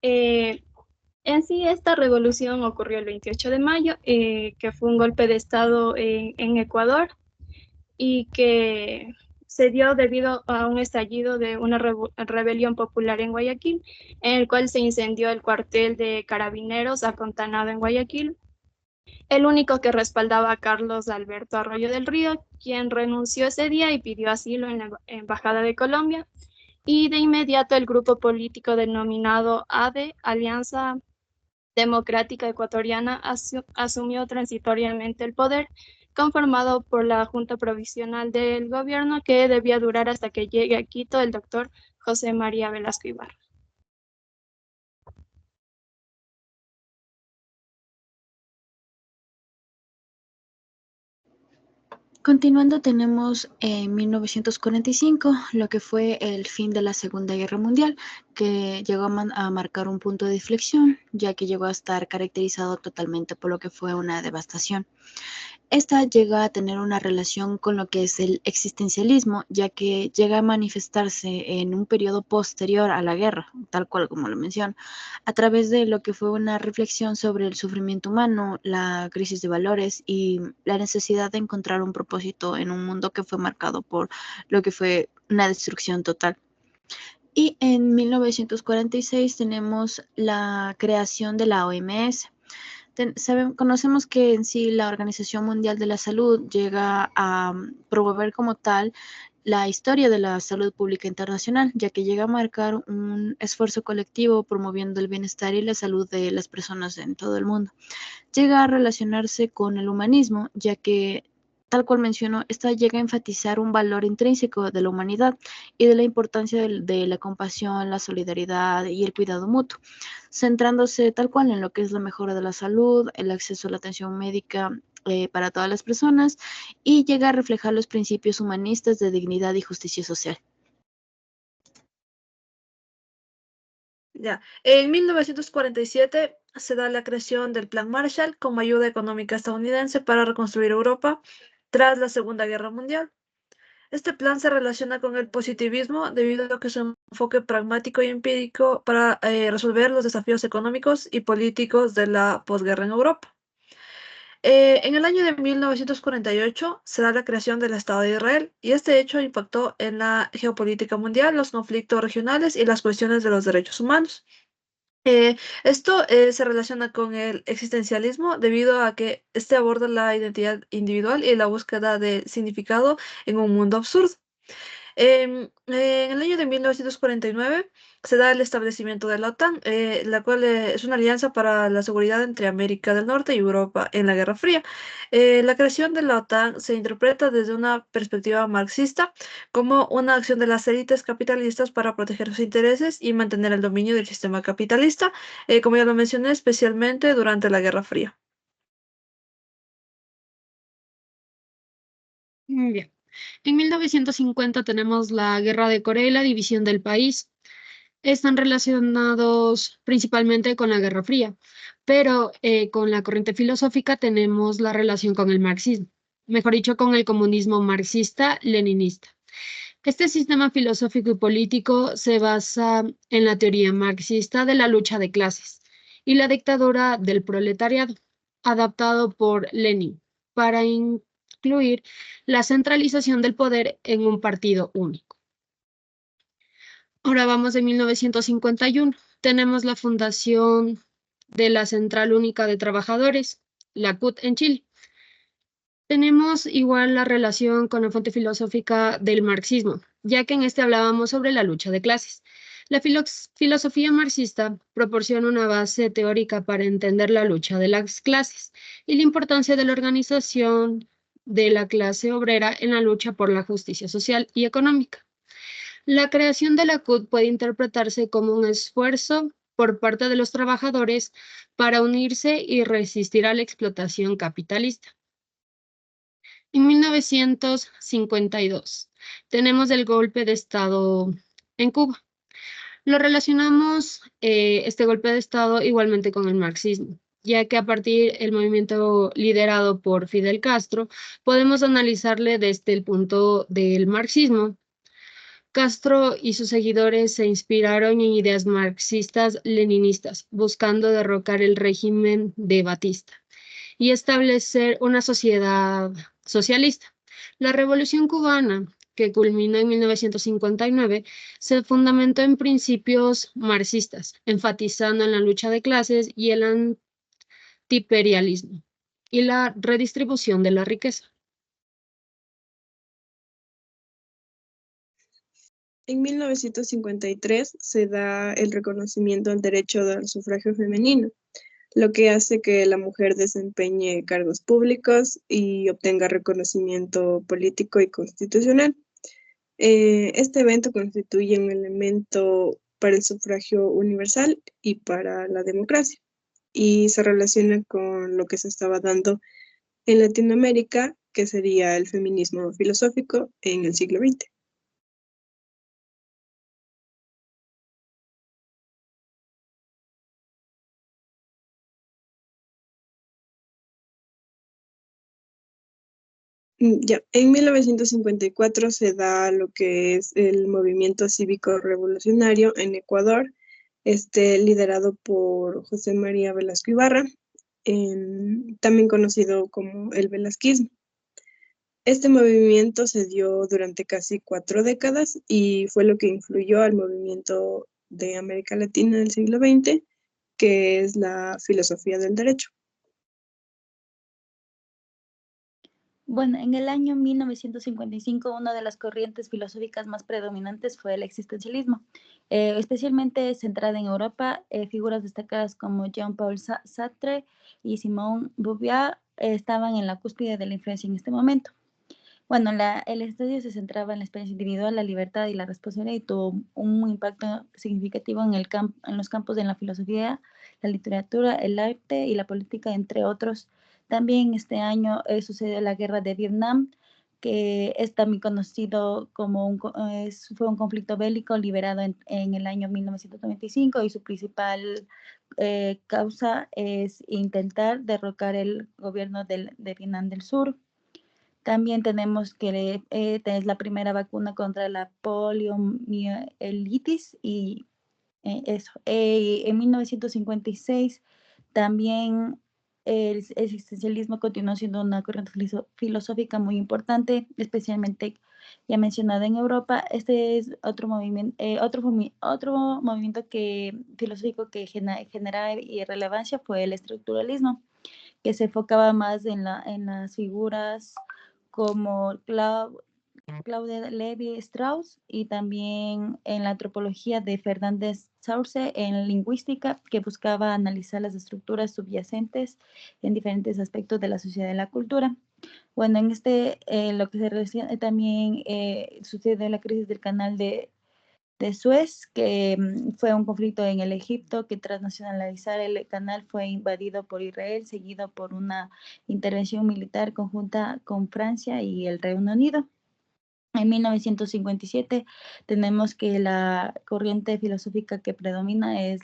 En sí, esta revolución ocurrió el 28 de mayo, que fue un golpe de Estado en Ecuador, y que se dio debido a un estallido de una rebelión popular en Guayaquil, en el cual se incendió el cuartel de carabineros acantonado en Guayaquil, el único que respaldaba a Carlos Alberto Arroyo del Río, quien renunció ese día y pidió asilo en la Embajada de Colombia, y de inmediato el grupo político denominado ADE, Alianza Democrática Ecuatoriana, asumió transitoriamente el poder, conformado por la Junta Provisional del Gobierno, que debía durar hasta que llegue a Quito el doctor José María Velasco Ibarra. Continuando, tenemos en 1945 lo que fue el fin de la Segunda Guerra Mundial, que llegó a marcar un punto de inflexión, ya que llegó a estar caracterizado totalmente por lo que fue una devastación. Esta llega a tener una relación con lo que es el existencialismo, ya que llega a manifestarse en un periodo posterior a la guerra, tal cual como lo menciono, a través de lo que fue una reflexión sobre el sufrimiento humano, la crisis de valores y la necesidad de encontrar un propósito en un mundo que fue marcado por lo que fue una destrucción total. Y en 1946 tenemos la creación de la OMS. Conocemos que en sí la Organización Mundial de la Salud llega a promover como tal la historia de la salud pública internacional, ya que llega a marcar un esfuerzo colectivo promoviendo el bienestar y la salud de las personas en todo el mundo. Llega a relacionarse con el humanismo, ya que, tal cual menciono, esta llega a enfatizar un valor intrínseco de la humanidad y de la importancia de la compasión, la solidaridad y el cuidado mutuo, centrándose tal cual en lo que es la mejora de la salud, el acceso a la atención médica para todas las personas, y llega a reflejar los principios humanistas de dignidad y justicia social. Ya. En 1947 se da la creación del Plan Marshall como ayuda económica estadounidense para reconstruir Europa tras la Segunda Guerra Mundial. Este plan se relaciona con el positivismo debido a que es un enfoque pragmático y empírico para resolver los desafíos económicos y políticos de la posguerra en Europa. En el año de 1948 se da la creación del Estado de Israel, y este hecho impactó en la geopolítica mundial, los conflictos regionales y las cuestiones de los derechos humanos. Esto se relaciona con el existencialismo debido a que este aborda la identidad individual y la búsqueda de significado en un mundo absurdo. En el año de 1949 se da el establecimiento de la OTAN, la cual es una alianza para la seguridad entre América del Norte y Europa en la Guerra Fría. La creación de la OTAN se interpreta desde una perspectiva marxista como una acción de las élites capitalistas para proteger sus intereses y mantener el dominio del sistema capitalista, como ya lo mencioné, especialmente durante la Guerra Fría. Bien. En 1950 tenemos la Guerra de Corea y la división del país. Están relacionados principalmente con la Guerra Fría, pero con la corriente filosófica tenemos la relación con el marxismo, mejor dicho, con el comunismo marxista-leninista. Este sistema filosófico y político se basa en la teoría marxista de la lucha de clases y la dictadura del proletariado, adaptado por Lenin para incluir la centralización del poder en un partido único. Ahora vamos de 1951. Tenemos la fundación de la Central Única de Trabajadores, la CUT en Chile. Tenemos igual la relación con la fuente filosófica del marxismo, ya que en este hablábamos sobre la lucha de clases. La filosofía marxista proporciona una base teórica para entender la lucha de las clases y la importancia de la organización de la clase obrera en la lucha por la justicia social y económica. La creación de la CUT puede interpretarse como un esfuerzo por parte de los trabajadores para unirse y resistir a la explotación capitalista. En 1952 tenemos el golpe de Estado en Cuba. Lo relacionamos este golpe de Estado igualmente con el marxismo, ya que a partir del movimiento liderado por Fidel Castro podemos analizarle desde el punto del marxismo. Castro y sus seguidores se inspiraron en ideas marxistas-leninistas, buscando derrocar el régimen de Batista y establecer una sociedad socialista. La Revolución Cubana que culminó en 1959, se fundamentó en principios marxistas, enfatizando en la lucha de clases y el antiimperialismo y la redistribución de la riqueza. En 1953 se da el reconocimiento al derecho al sufragio femenino, lo que hace que la mujer desempeñe cargos públicos y obtenga reconocimiento político y constitucional. Este evento constituye un elemento para el sufragio universal y para la democracia, y se relaciona con lo que se estaba dando en Latinoamérica, que sería el feminismo filosófico en el siglo XX. Ya, en 1954 se da lo que es el movimiento cívico revolucionario en Ecuador, liderado por José María Velasco Ibarra, también conocido como el velasquismo. Este movimiento se dio durante casi 4 décadas y fue lo que influyó al movimiento de América Latina del siglo XX, que es la filosofía del derecho. Bueno, en el año 1955 una de las corrientes filosóficas más predominantes fue el existencialismo, especialmente centrada en Europa. Figuras destacadas como Jean-Paul Sartre y Simone Beauvoir estaban en la cúspide de la influencia en este momento. Bueno, el estudio se centraba en la experiencia individual, la libertad y la responsabilidad, y tuvo un impacto significativo en los campos de la filosofía, la literatura, el arte y la política, entre otros. También este año sucedió la guerra de Vietnam, que es también conocido como fue un conflicto bélico liberado en el año 1995, y su principal causa es intentar derrocar el gobierno de Vietnam del Sur. También tenemos que es la primera vacuna contra la poliomielitis y eso. En 1956 también el existencialismo continuó siendo una corriente filosófica muy importante, especialmente ya mencionada en Europa. Este es otro movimiento, filosófico que genera relevancia fue el estructuralismo, que se enfocaba más en las figuras como Claudia Levi-Strauss, y también en la antropología de Fernández Sauce, en lingüística, que buscaba analizar las estructuras subyacentes en diferentes aspectos de la sociedad y la cultura. Bueno, en lo que se relaciona también sucede la crisis del canal de Suez, que fue un conflicto en el Egipto que tras nacionalizar el canal fue invadido por Israel, seguido por una intervención militar conjunta con Francia y el Reino Unido. En 1957 tenemos que la corriente filosófica que predomina es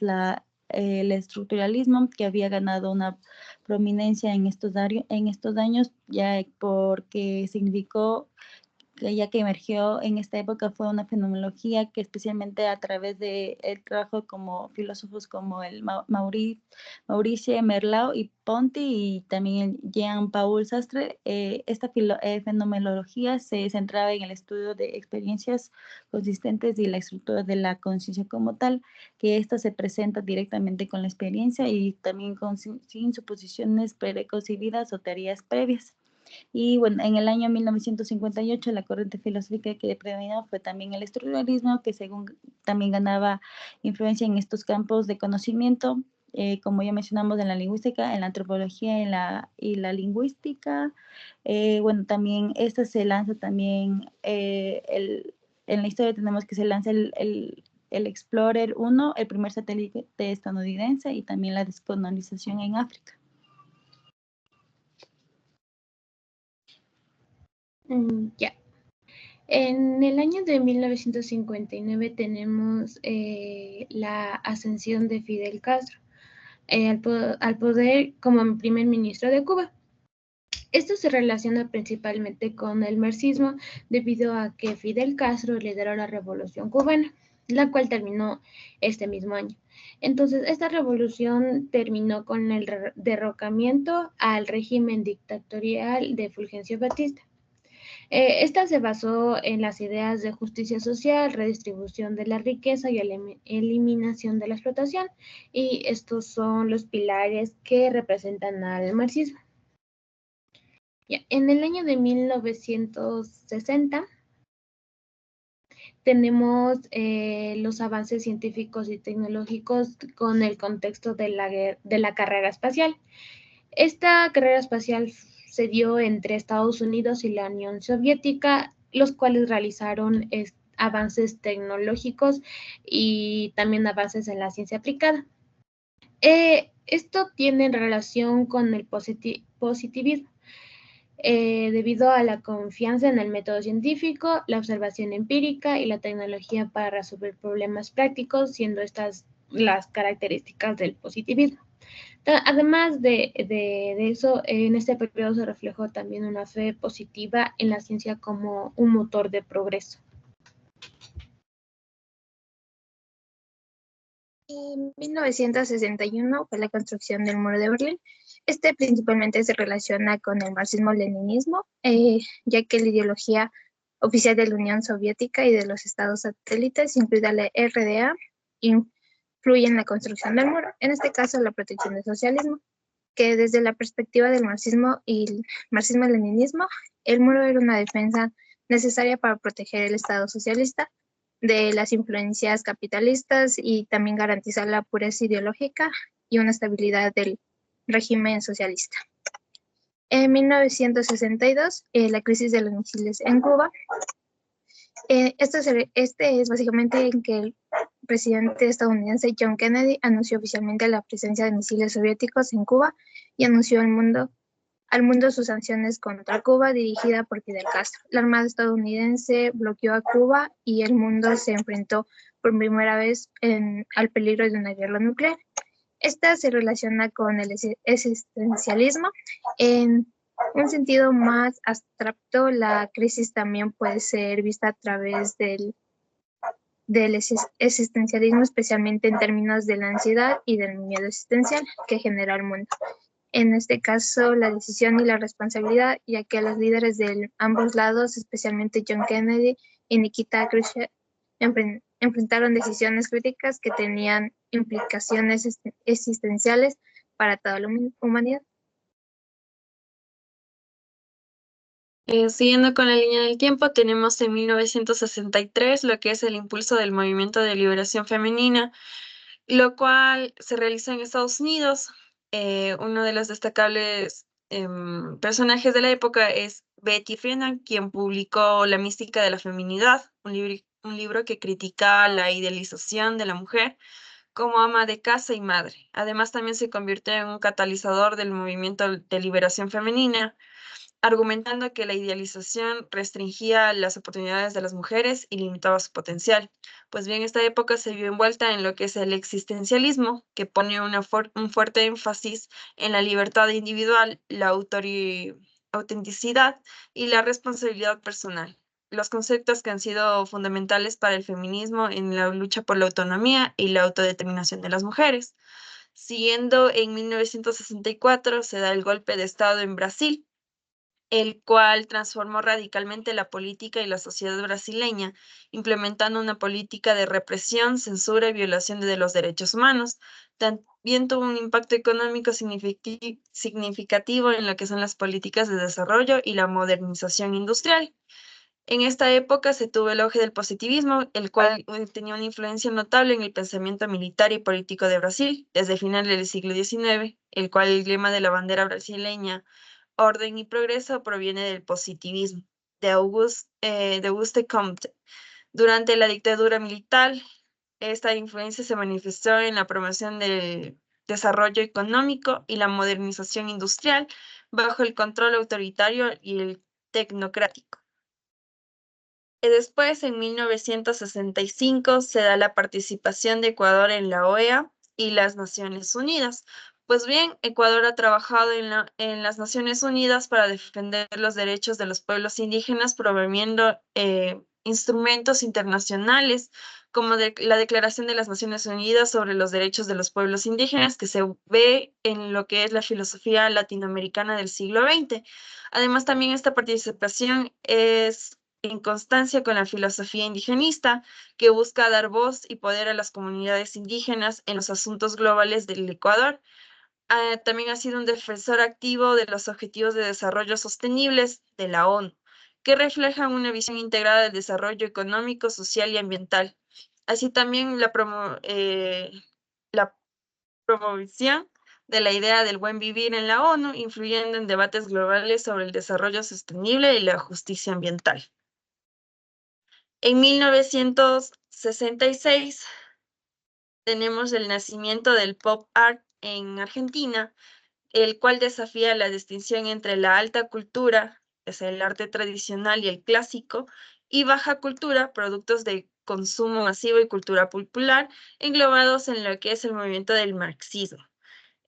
el estructuralismo, que había ganado una prominencia en estos años, ya porque significó, ya que emergió en esta época, fue una fenomenología que especialmente a través de el trabajo como filósofos como el Maurice Merleau y Ponty, y también Jean-Paul Sartre, esta fenomenología se centraba en el estudio de experiencias consistentes y la estructura de la conciencia como tal, que esta se presenta directamente con la experiencia y también sin suposiciones preconcebidas o teorías previas. Y bueno, en el año 1958 la corriente filosófica que predominó fue también el estructuralismo, que según también ganaba influencia en estos campos de conocimiento, como ya mencionamos, en la lingüística, en la antropología y la lingüística. Bueno, también esta se lanza también, en la historia tenemos que se lanza el Explorer 1, el primer satélite estadounidense, y también la descolonización en África. Ya. En el año de 1959 tenemos la ascensión de Fidel Castro al poder como primer ministro de Cuba. Esto se relaciona principalmente con el marxismo, debido a que Fidel Castro lideró la Revolución Cubana, la cual terminó este mismo año. Entonces, esta revolución terminó con el derrocamiento al régimen dictatorial de Fulgencio Batista. Esta se basó en las ideas de justicia social, redistribución de la riqueza y eliminación de la explotación, y estos son los pilares que representan al marxismo. Ya, en el año de 1960 tenemos los avances científicos y tecnológicos con el contexto de la carrera espacial. Esta carrera espacial se dio entre Estados Unidos y la Unión Soviética, los cuales realizaron avances tecnológicos y también avances en la ciencia aplicada. Esto tiene relación con el positivismo. Debido a la confianza en el método científico, la observación empírica y la tecnología para resolver problemas prácticos, siendo estas las características del positivismo. Además de eso, en este periodo se reflejó también una fe positiva en la ciencia como un motor de progreso. En 1961 fue la construcción del Muro de Berlín. Este principalmente se relaciona con el marxismo-leninismo, ya que la ideología oficial de la Unión Soviética y de los estados satélites, incluida la RDA, influye en la construcción del muro, en este caso la protección del socialismo, que desde la perspectiva del marxismo y el marxismo-leninismo, el muro era una defensa necesaria para proteger el Estado socialista de las influencias capitalistas y también garantizar la pureza ideológica y una estabilidad del régimen socialista. En 1962, la crisis de los misiles en Cuba. Este es básicamente en que el presidente estadounidense John Kennedy anunció oficialmente la presencia de misiles soviéticos en Cuba y anunció al mundo sus sanciones contra Cuba dirigida por Fidel Castro. La Armada estadounidense bloqueó a Cuba y el mundo se enfrentó por primera vez al peligro de una guerra nuclear. Esta se relaciona con el existencialismo. En un sentido más abstracto, la crisis también puede ser vista a través del existencialismo, especialmente en términos de la ansiedad y del miedo existencial que genera el mundo. En este caso, la decisión y la responsabilidad, ya que los líderes de ambos lados, especialmente John Kennedy y Nikita Khrushchev, enfrentaron decisiones críticas que tenían implicaciones existenciales para toda la humanidad. Siguiendo con la línea del tiempo, tenemos en 1963 lo que es el impulso del movimiento de liberación femenina, lo cual se realizó en Estados Unidos. Uno de los destacables personajes de la época es Betty Friedan, quien publicó La mística de la feminidad, un libro que critica la idealización de la mujer como ama de casa y madre. Además, también se convirtió en un catalizador del movimiento de liberación femenina, argumentando que la idealización restringía las oportunidades de las mujeres y limitaba su potencial. Pues bien, esta época se vio envuelta en lo que es el existencialismo, que pone un fuerte énfasis en la libertad individual, la autenticidad y la responsabilidad personal. Los conceptos que han sido fundamentales para el feminismo en la lucha por la autonomía y la autodeterminación de las mujeres. Siguiendo, en 1964 se da el golpe de Estado en Brasil, el cual transformó radicalmente la política y la sociedad brasileña, implementando una política de represión, censura y violación de los derechos humanos. También tuvo un impacto económico significativo en lo que son las políticas de desarrollo y la modernización industrial. En esta época se tuvo el auge del positivismo, el cual tenía una influencia notable en el pensamiento militar y político de Brasil desde finales del siglo XIX, el cual el lema de la bandera brasileña, orden y progreso, proviene del positivismo de Auguste Comte. Durante la dictadura militar, esta influencia se manifestó en la promoción del desarrollo económico y la modernización industrial bajo el control autoritario y el tecnocrático. Después, en 1965, se da la participación de Ecuador en la OEA y las Naciones Unidas. Pues bien, Ecuador ha trabajado en las Naciones Unidas para defender los derechos de los pueblos indígenas, promoviendo instrumentos internacionales, como la Declaración de las Naciones Unidas sobre los Derechos de los Pueblos Indígenas, que se ve en lo que es la filosofía latinoamericana del siglo XX. Además, también esta participación es en constancia con la filosofía indigenista, que busca dar voz y poder a las comunidades indígenas en los asuntos globales del Ecuador. También ha sido un defensor activo de los Objetivos de Desarrollo Sostenibles de la ONU, que reflejan una visión integrada del desarrollo económico, social y ambiental. Así también la promoción de la idea del buen vivir en la ONU, influyendo en debates globales sobre el desarrollo sostenible y la justicia ambiental. En 1966 tenemos el nacimiento del pop art en Argentina, el cual desafía la distinción entre la alta cultura, es el arte tradicional y el clásico, y baja cultura, productos de consumo masivo y cultura popular, englobados en lo que es el movimiento del marxismo.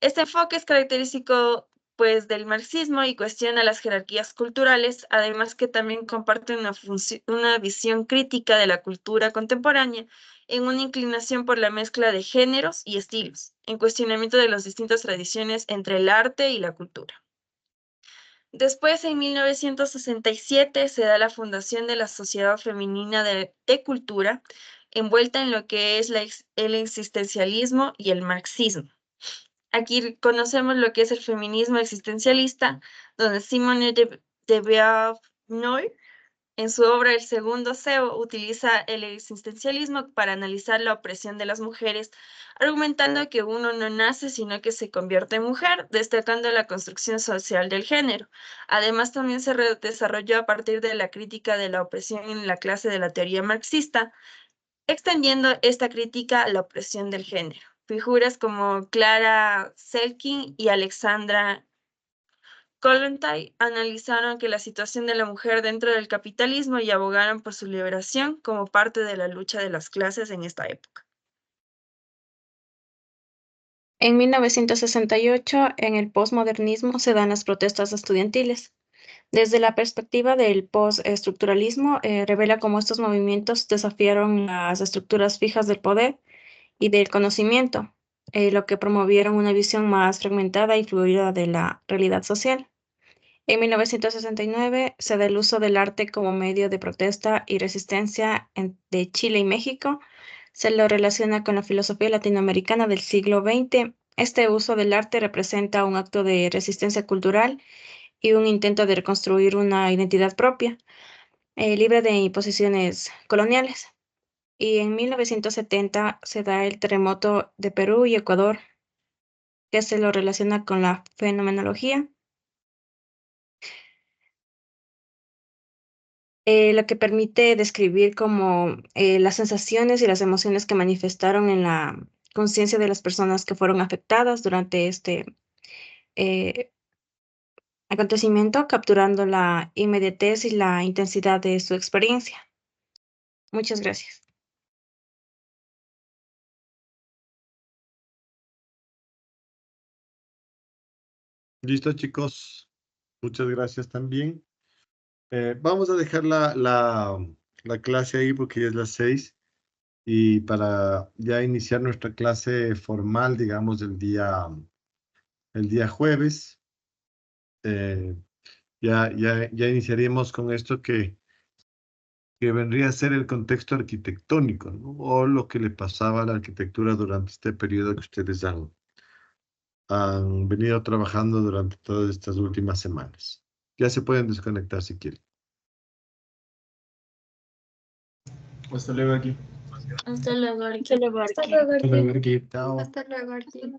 Este enfoque es característico pues del marxismo y cuestiona las jerarquías culturales, además que también comparte una visión crítica de la cultura contemporánea en una inclinación por la mezcla de géneros y estilos, en cuestionamiento de las distintas tradiciones entre el arte y la cultura. Después, en 1967, se da la fundación de la Sociedad Femenina de Cultura, envuelta en lo que es el existencialismo y el marxismo. Aquí conocemos lo que es el feminismo existencialista, donde Simone de Beauvoir, en su obra El Segundo Cebo, utiliza el existencialismo para analizar la opresión de las mujeres, argumentando que uno no nace, sino que se convierte en mujer, destacando la construcción social del género. Además, también se desarrolló a partir de la crítica de la opresión en la clase de la teoría marxista, extendiendo esta crítica a la opresión del género. Figuras como Clara Zetkin y Alexandra Kollontai analizaron que la situación de la mujer dentro del capitalismo y abogaron por su liberación como parte de la lucha de las clases en esta época. En 1968, en el posmodernismo se dan las protestas estudiantiles. Desde la perspectiva del postestructuralismo, revela cómo estos movimientos desafiaron las estructuras fijas del poder y del conocimiento, lo que promovieron una visión más fragmentada y fluida de la realidad social. En 1969 se da el uso del arte como medio de protesta y resistencia de Chile y México. Se lo relaciona con la filosofía latinoamericana del siglo XX. Este uso del arte representa un acto de resistencia cultural y un intento de reconstruir una identidad propia, libre de imposiciones coloniales. Y en 1970 se da el terremoto de Perú y Ecuador, que se lo relaciona con la fenomenología, lo que permite describir como las sensaciones y las emociones que manifestaron en la conciencia de las personas que fueron afectadas durante este acontecimiento, capturando la inmediatez y la intensidad de su experiencia. Muchas gracias. Listo, chicos. Muchas gracias también. Vamos a dejar la clase ahí porque ya es las 6 y para ya iniciar nuestra clase formal, digamos, el día jueves, ya iniciaríamos con esto que vendría a ser el contexto arquitectónico, ¿no? O lo que le pasaba a la arquitectura durante este periodo que ustedes han venido trabajando durante todas estas últimas semanas. Ya se pueden desconectar si quieren. Hasta luego aquí. Hasta luego, Arqui. Hasta luego, Arqui. Hasta luego, Arqui. Chao. Hasta luego, Arqui.